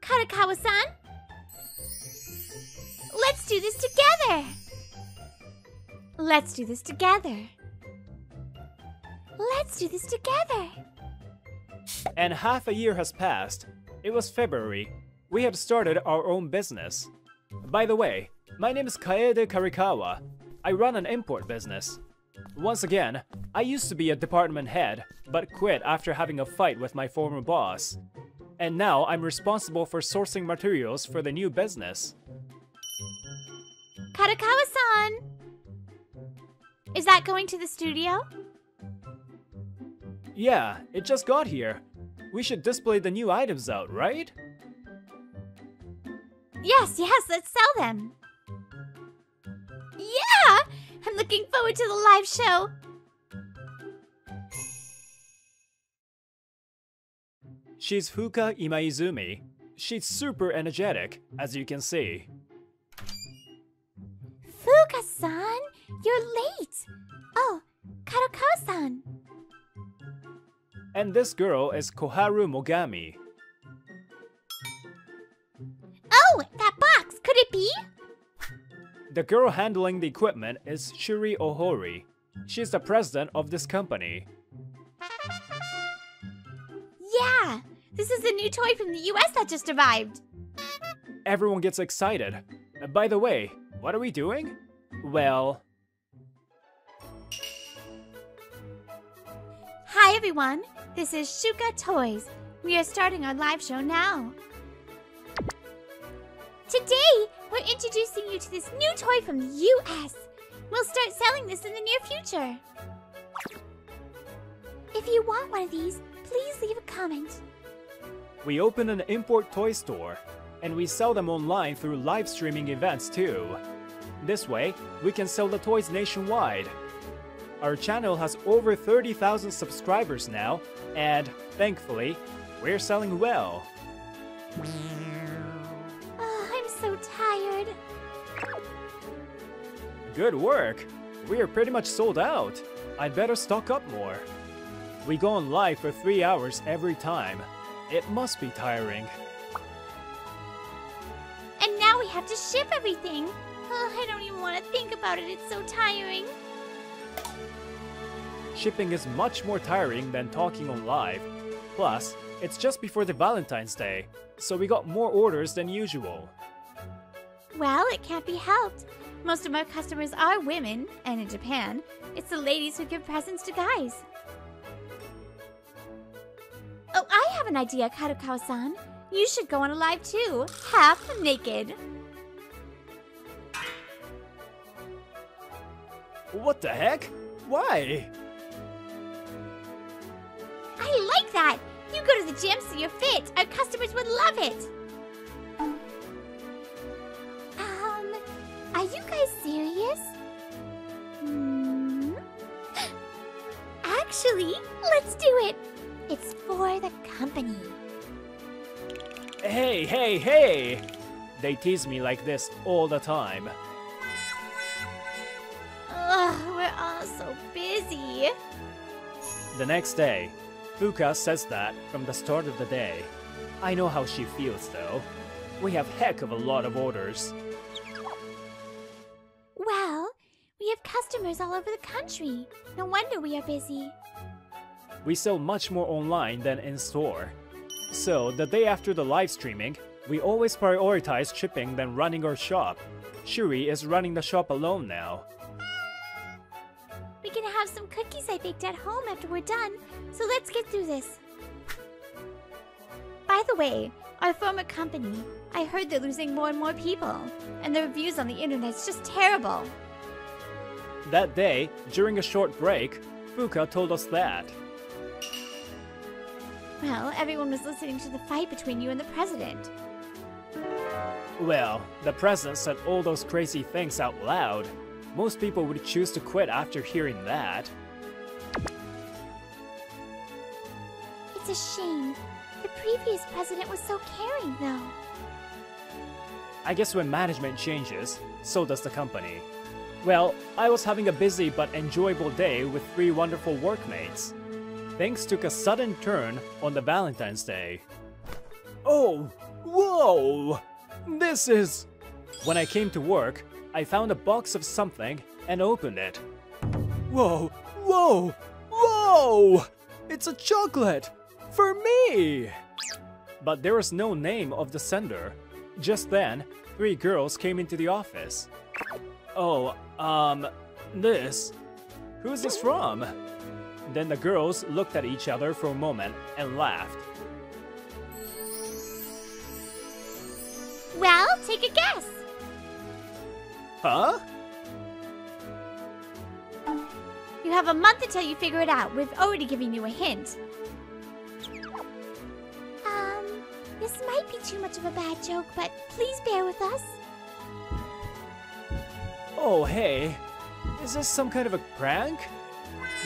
Karakawa-san? Let's do this together! Let's do this together. Let's do this together. And half a year has passed. It was February. We had started our own business. By the way, my name is Kaede Karikawa. I run an import business. Once again, I used to be a department head, but quit after having a fight with my former boss. And now I'm responsible for sourcing materials for the new business. Karakawa-san! Is that going to the studio? Yeah, it just got here. We should display the new items out, right? Yes, let's sell them. Yeah! I'm looking forward to the live show. She's Fuka Imaizumi. She's super energetic, as you can see. Fuka-san, you're late. Oh, Karakawa-san. And this girl is Koharu Mogami. Oh, that box, could it be? The girl handling the equipment is Shuri Ohori. She's the president of this company. Yeah, this is the new toy from the US that just arrived. Everyone gets excited. By the way, what are we doing? Well... Hi everyone, this is Shuka Toys. We are starting our live show now. Today, we're introducing you to this new toy from the US. We'll start selling this in the near future. If you want one of these, please leave a comment. We open an import toy store, and we sell them online through live streaming events too. This way, we can sell the toys nationwide. Our channel has over 30,000 subscribers now, and thankfully, we're selling well. Oh, I'm so tired. Good work! We are pretty much sold out. I'd better stock up more. We go on live for 3 hours every time. It must be tiring. And now we have to ship everything. Oh, I don't even want to think about it, it's so tiring. Shipping is much more tiring than talking on live. Plus, it's just before the Valentine's Day, so we got more orders than usual. Well, it can't be helped. Most of our customers are women, and in Japan, it's the ladies who give presents to guys. Oh, I have an idea, Karukawa-san. You should go on a live too, half naked. What the heck? Why? I like that! You go to the gym so you're fit. Our customers would love it. Are you guys serious? Actually, let's do it. It's for the company. Hey! They tease me like this all the time. Ugh, we're all so busy. The next day, Fuka says that from the start of the day. I know how she feels though. We have heck of a lot of orders. Well, we have customers all over the country. No wonder we are busy. We sell much more online than in store. So, the day after the live streaming, we always prioritize shipping than running our shop. Shuri is running the shop alone now. We can have some cookies I baked at home after we're done, so let's get through this. By the way, our former company, I heard they're losing more and more people, and the reviews on the internet's just terrible. That day, during a short break, Fuka told us that. Well, everyone was listening to the fight between you and the president. Well, the president said all those crazy things out loud. Most people would choose to quit after hearing that. It's a shame. The previous president was so caring, though. I guess when management changes, so does the company. Well, I was having a busy but enjoyable day with 3 wonderful workmates. Things took a sudden turn on the Valentine's Day. Oh, whoa! This is... When I came to work, I found a box of something and opened it. Whoa, whoa, whoa! It's a chocolate! For me! But there was no name of the sender. Just then, 3 girls came into the office. Oh, this? Who's this from? Then the girls looked at each other for a moment and laughed. Well, take a guess. Huh? You have a month until you figure it out. We've already given you a hint. This might be too much of a bad joke, but please bear with us. Oh, hey. Is this some kind of a prank?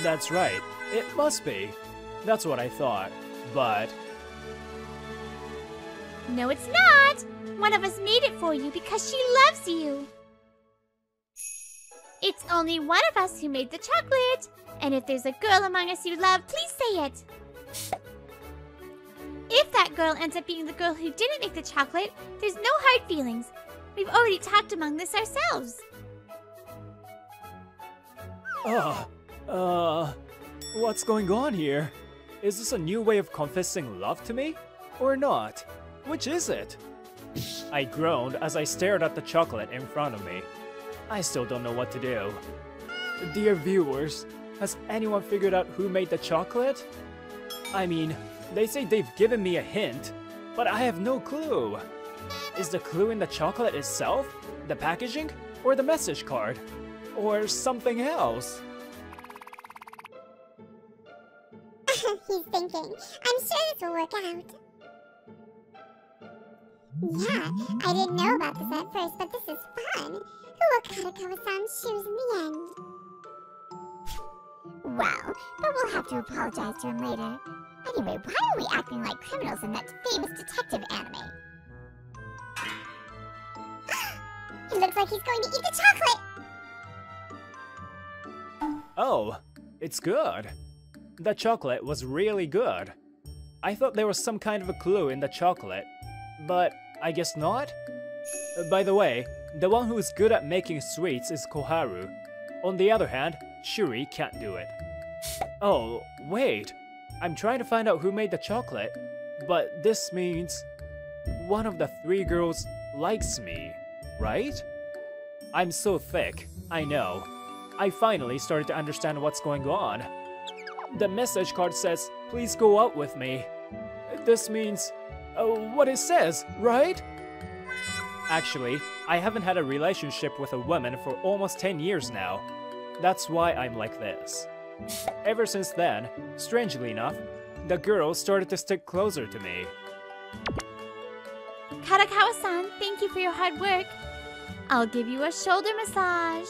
That's right. It must be. That's what I thought. But... No, it's not. One of us made it for you because she loves you. It's only one of us who made the chocolate. And if there's a girl among us you love, please say it. If that girl ends up being the girl who didn't make the chocolate, there's no hard feelings. We've already talked among this ourselves. What's going on here? Is this a new way of confessing love to me? Or not? Which is it? I groaned as I stared at the chocolate in front of me. I still don't know what to do. Dear viewers, has anyone figured out who made the chocolate? I mean, they say they've given me a hint, but I have no clue. Is the clue in the chocolate itself, the packaging, or the message card? Or something else? He's thinking, I'm sure this will work out. Yeah, I didn't know about this at first, but this is fun. Who will cut Kawa-san's shoes in the end? Well, but we'll have to apologize to him later. Anyway, why are we acting like criminals in that famous detective anime? It looks like he's going to eat the chocolate! Oh, it's good. The chocolate was really good. I thought there was some kind of a clue in the chocolate, but I guess not? By the way, the one who is good at making sweets is Koharu. On the other hand, Shuri can't do it. Oh, wait. I'm trying to find out who made the chocolate, but this means one of the 3 girls likes me, right? I'm so thick, I know. I finally started to understand what's going on. The message card says, please go out with me. This means what it says, right? Actually, I haven't had a relationship with a woman for almost 10 years now. That's why I'm like this. Ever since then, strangely enough, the girls started to stick closer to me. Karakawa-san, thank you for your hard work. I'll give you a shoulder massage.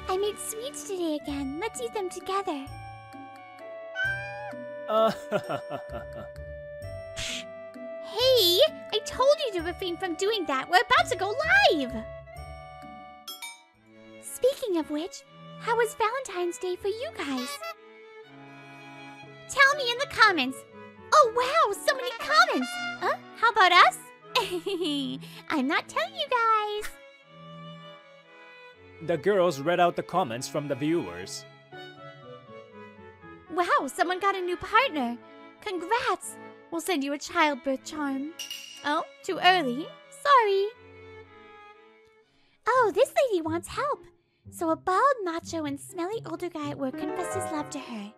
I made sweets today again. Let's eat them together. Hey, I told you to refrain from doing that. We're about to go live. Speaking of which, how was Valentine's Day for you guys? Tell me in the comments. Oh wow, so many comments. Huh? How about us? I'm not telling you guys. The girls read out the comments from the viewers. Wow, someone got a new partner. Congrats. We'll send you a childbirth charm. Oh, too early. Sorry. Oh, this lady wants help. So a bald, macho, and smelly older guy at work confessed his love to her.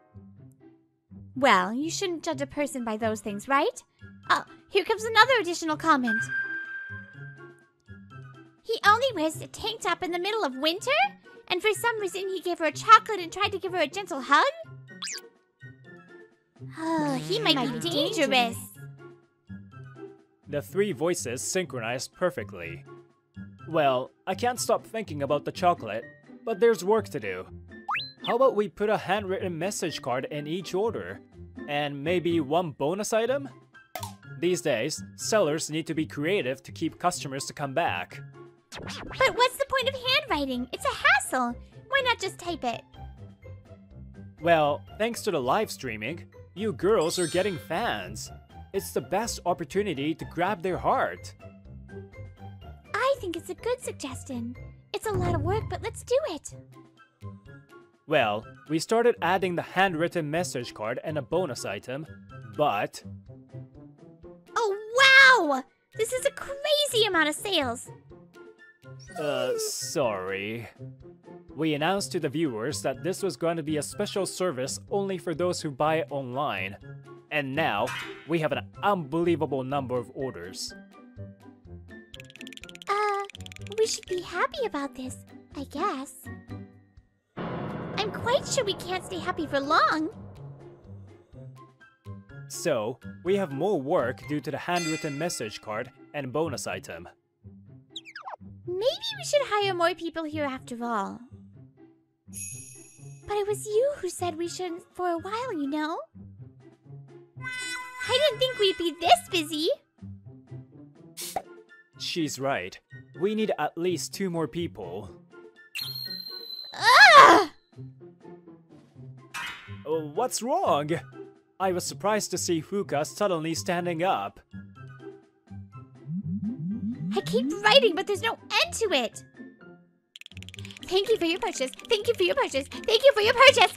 Well, you shouldn't judge a person by those things, right? Oh, here comes another additional comment. He only wears a tank top in the middle of winter? And for some reason he gave her a chocolate and tried to give her a gentle hug? Oh, he might be dangerous. The three voices synchronized perfectly. Well, I can't stop thinking about the chocolate, but there's work to do. How about we put a handwritten message card in each order? And maybe one bonus item? These days, sellers need to be creative to keep customers to come back. But what's the point of handwriting? It's a hassle. Why not just type it? Well, thanks to the live streaming, you girls are getting fans. It's the best opportunity to grab their heart. I think it's a good suggestion. It's a lot of work, but let's do it. Well, we started adding the handwritten message card and a bonus item, but... Oh, wow! This is a crazy amount of sales. Sorry. We announced to the viewers that this was going to be a special service only for those who buy it online. And now, we have an unbelievable number of orders. We should be happy about this, I guess. I'm quite sure we can't stay happy for long. So, we have more work due to the handwritten message card and bonus item. Maybe we should hire more people here after all. But it was you who said we shouldn't for a while, you know? I didn't think we'd be this busy. She's right. We need at least 2 more people. Ugh! What's wrong? I was surprised to see Fuka suddenly standing up. I keep writing, but there's no end to it. Thank you for your purchase. Thank you for your purchase. Thank you for your purchase.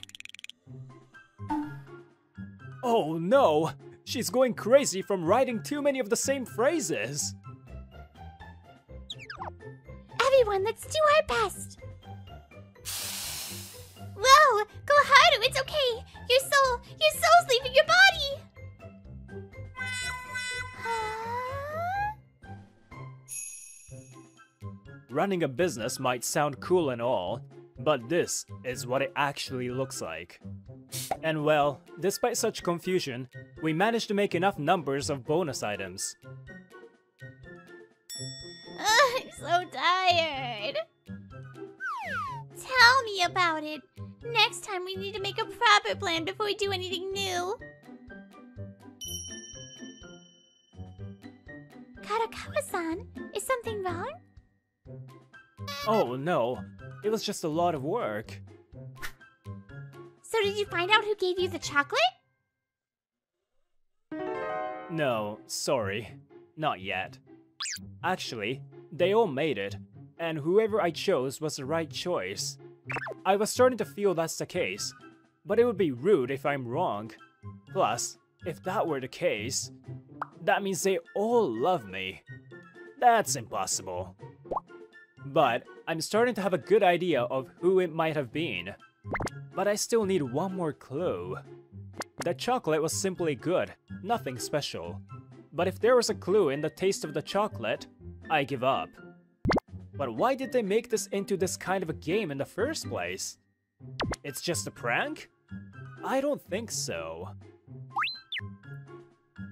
Oh no! She's going crazy from writing too many of the same phrases. Everyone, let's do our best. Whoa, go harder. It's okay. Your soul's leaving your body. Running a business might sound cool and all, but this is what it actually looks like. And well, despite such confusion, we managed to make enough numbers of bonus items. I'm so tired. Tell me about it. Next time we need to make a proper plan before we do anything new. Karakawa-san, is something wrong? Oh no, it was just a lot of work. So did you find out who gave you the chocolate? No, sorry, not yet. Actually, they all made it, and whoever I chose was the right choice. I was starting to feel that's the case, but it would be rude if I'm wrong. Plus, if that were the case, that means they all love me. That's impossible. But I'm starting to have a good idea of who it might have been. But I still need one more clue. The chocolate was simply good, nothing special. But if there was a clue in the taste of the chocolate, I give up. But why did they make this into this kind of a game in the first place? It's just a prank? I don't think so.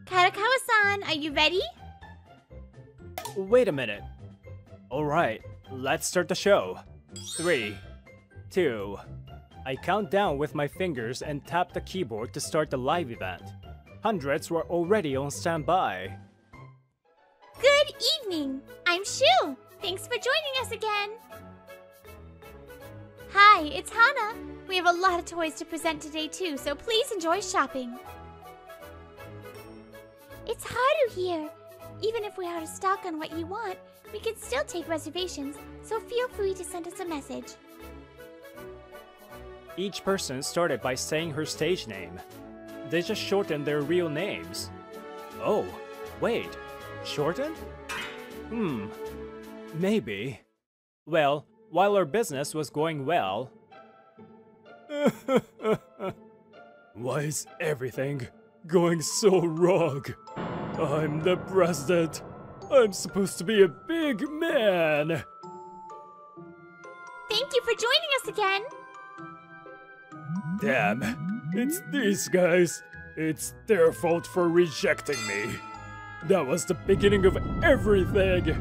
Karakawa-san, are you ready? Wait a minute. Alright, let's start the show. 3, 2... I count down with my fingers and tap the keyboard to start the live event. Hundreds were already on standby. Good evening. I'm Shu. Thanks for joining us again. Hi, it's Hana. We have a lot of toys to present today too, so please enjoy shopping. It's harder here. Even if we're out of stock on what you want, we can still take reservations, so feel free to send us a message. Each person started by saying her stage name. They just shortened their real names. Oh, wait, shorten? Maybe. Well, while our business was going well... Why is everything going so wrong? I'm the president. I'm supposed to be a big man. Thank you for joining us again. Damn, it's these guys. It's their fault for rejecting me. That was the beginning of everything.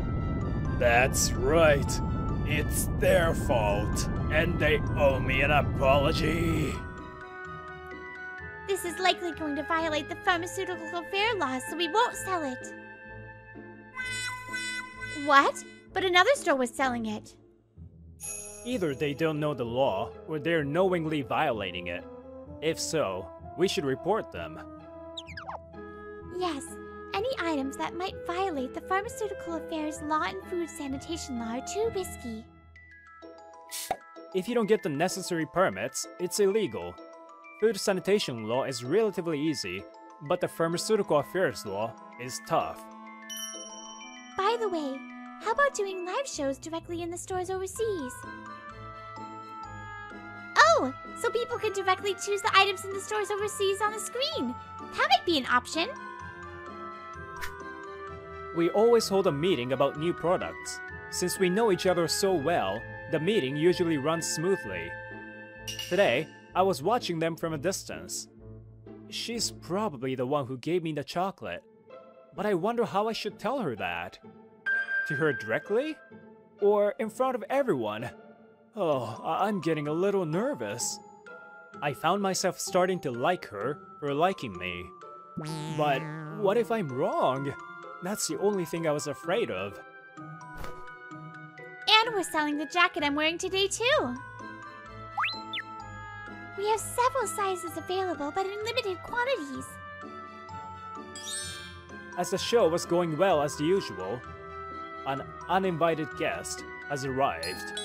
That's right. It's their fault, and they owe me an apology. This is likely going to violate the pharmaceutical fair laws, so we won't sell it. What? But another store was selling it. Either they don't know the law, or they're knowingly violating it. If so, we should report them. Yes, any items that might violate the Pharmaceutical Affairs Law and Food Sanitation Law are too risky. If you don't get the necessary permits, it's illegal. Food sanitation law is relatively easy, but the pharmaceutical affairs law is tough. By the way, how about doing live shows directly in the stores overseas? Oh, so people can directly choose the items in the stores overseas on the screen. That might be an option. We always hold a meeting about new products. Since we know each other so well, the meeting usually runs smoothly. Today, I was watching them from a distance. She's probably the one who gave me the chocolate, but I wonder how I should tell her that. To her directly? Or in front of everyone? Oh, I'm getting a little nervous. I found myself starting to like her for liking me. But what if I'm wrong? That's the only thing I was afraid of. And we're selling the jacket I'm wearing today too. We have several sizes available, but in limited quantities. As the show was going well as usual, an uninvited guest has arrived.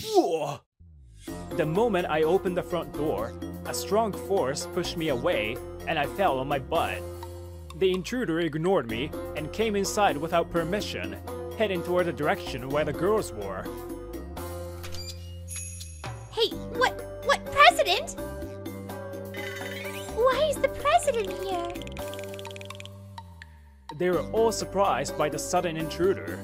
Whoa! The moment I opened the front door, a strong force pushed me away and I fell on my butt. The intruder ignored me and came inside without permission, heading toward the direction where the girls were. Hey, what president? Why is the president here? They were all surprised by the sudden intruder.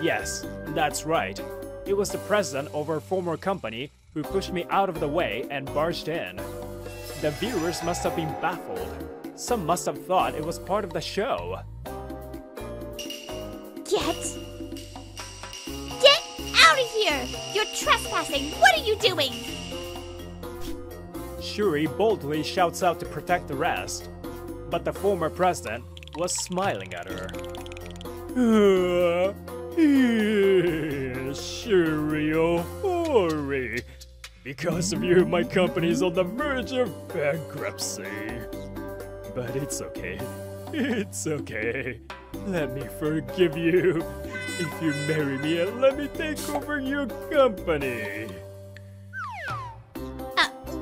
Yes, that's right. It was the president of our former company who pushed me out of the way and barged in. The viewers must have been baffled. Some must have thought it was part of the show. Get out of here! You're trespassing! What are you doing? Shuri boldly shouts out to protect the rest, but the former president was smiling at her. Shuri, oh hurry! Because of you, my company's on the verge of bankruptcy. But it's okay. It's okay. Let me forgive you. If you marry me and let me take over your company.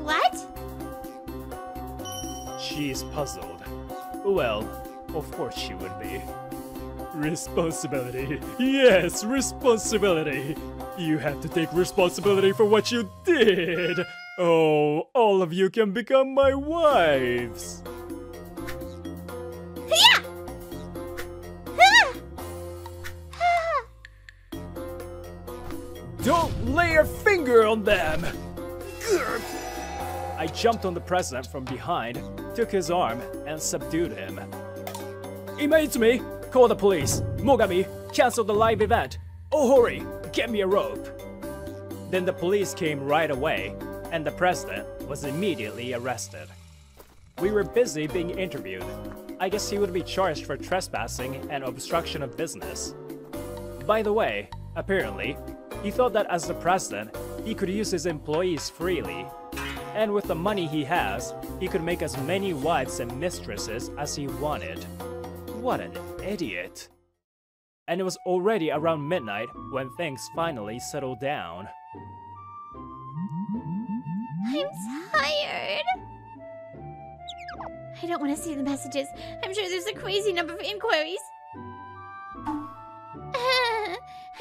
What? She's puzzled. Well, of course she would be. Responsibility. Yes, responsibility. You have to take responsibility for what you did. Oh, all of you can become my wives. Don't lay a finger on them! I jumped on the president from behind, took his arm, and subdued him. Imaitsumi, call the police. Mogami, cancel the live event. Ohori, get me a rope. Then the police came right away, and the president was immediately arrested. We were busy being interviewed. I guess he would be charged for trespassing and obstruction of business. By the way, apparently, he thought that as the president, he could use his employees freely. And with the money he has, he could make as many wives and mistresses as he wanted. What an idiot. And it was already around midnight when things finally settled down. I'm tired. I don't want to see the messages. I'm sure there's a crazy number of inquiries.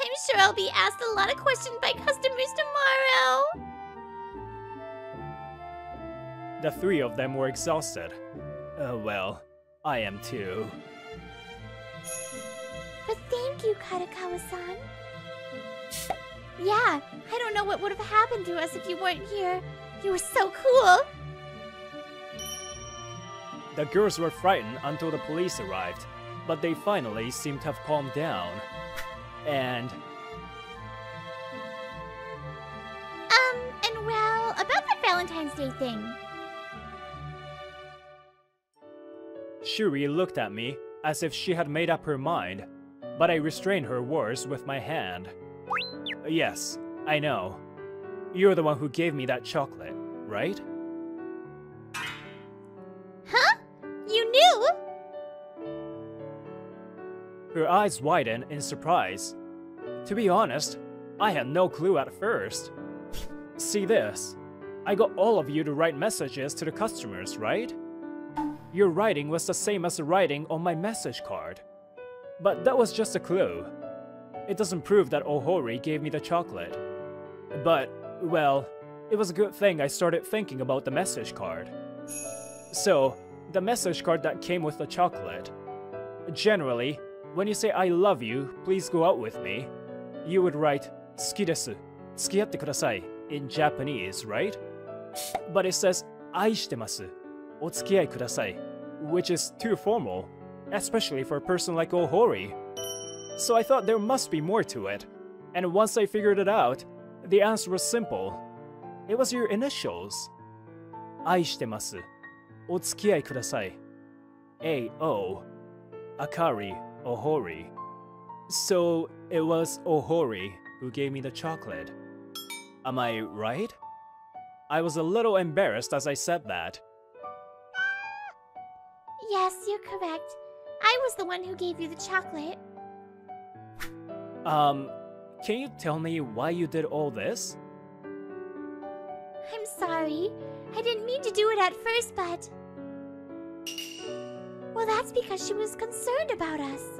I'm sure I'll be asked a lot of questions by customers tomorrow. The three of them were exhausted. Well, I am too. But thank you, Karakawa-san. Yeah, I don't know what would have happened to us if you weren't here. You were so cool. The girls were frightened until the police arrived, but they finally seemed to have calmed down. And well, about that Valentine's Day thing. Shuri looked at me as if she had made up her mind, but I restrained her words with my hand. Yes, I know. You're the one who gave me that chocolate, right? Huh? You knew? Her eyes widened in surprise. To be honest, I had no clue at first. See this. I got all of you to write messages to the customers, right? Your writing was the same as the writing on my message card. But that was just a clue. It doesn't prove that Ohori gave me the chocolate. But, well, it was a good thing I started thinking about the message card. So, the message card that came with the chocolate. Generally, when you say I love you, please go out with me, you would write 好きです、付き合ってください in Japanese, right? But it says 愛してます、お付き合いください, which is too formal, especially for a person like Ohori. So I thought there must be more to it, and once I figured it out, the answer was simple. It was your initials. 愛してます、お付き合いください. A-O. Akari Ohori. So it was Ohori who gave me the chocolate. Am I right? I was a little embarrassed as I said that. Yes, you're correct. I was the one who gave you the chocolate. Can you tell me why you did all this? I'm sorry. I didn't mean to do it at first, but... Well, that's because she was concerned about us.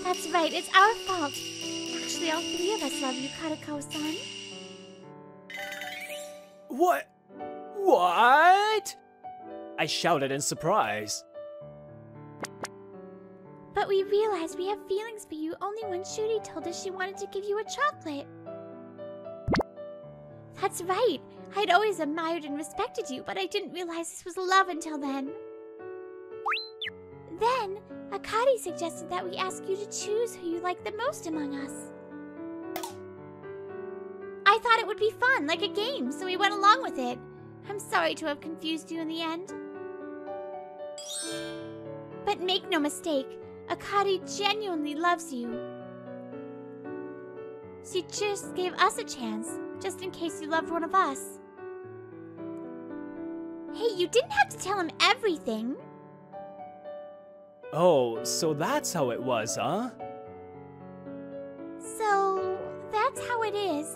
That's right, it's our fault. Actually, all three of us love you, Karakawa-san. What? What? I shouted in surprise. But we realized we have feelings for you only when Shuri told us she wanted to give you a chocolate. That's right. I'd always admired and respected you, but I didn't realize this was love until then. Then, Akari suggested that we ask you to choose who you like the most among us. I thought it would be fun, like a game, so we went along with it. I'm sorry to have confused you in the end. But make no mistake, Akari genuinely loves you. She just gave us a chance, just in case you loved one of us. Hey, you didn't have to tell him everything. Oh, so that's how it was, huh? So, that's how it is.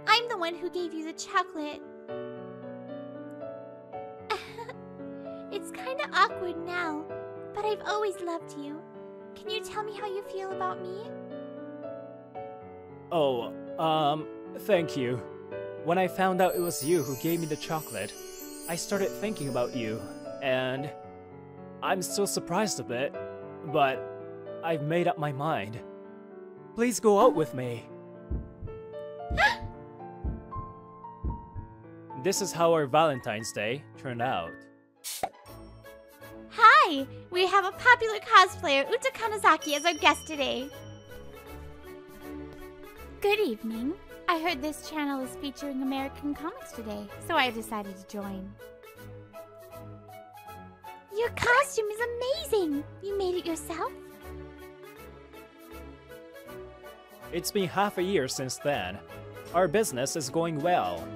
I'm the one who gave you the chocolate. It's kinda awkward now, but I've always loved you. Can you tell me how you feel about me? Oh, thank you. When I found out it was you who gave me the chocolate, I started thinking about you, and I'm still surprised a bit, but I've made up my mind. Please go out with me. This is how our Valentine's Day turned out. Hi! We have a popular cosplayer, Uta Kanazaki, as our guest today. Good evening. I heard this channel is featuring American comics today, so I decided to join. Your costume is amazing! You made it yourself? It's been half a year since then. Our business is going well.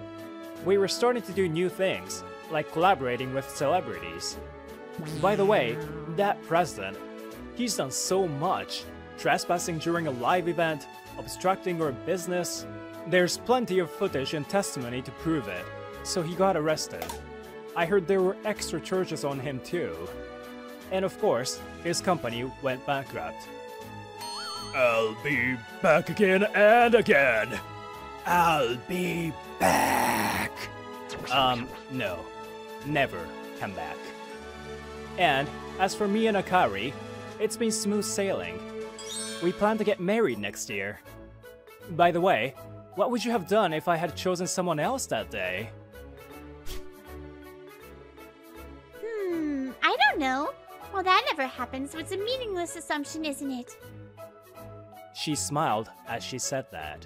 We were starting to do new things, like collaborating with celebrities. By the way, that president, he's done so much. Trespassing during a live event, obstructing our business. There's plenty of footage and testimony to prove it, so he got arrested. I heard there were extra charges on him too. And of course, his company went bankrupt. I'll be back again and again. I'll be back. No. Never come back. And as for me and Akari, it's been smooth sailing. We plan to get married next year. By the way, what would you have done if I had chosen someone else that day? I don't know. Well, that never happens, so it's a meaningless assumption, isn't it? She smiled as she said that.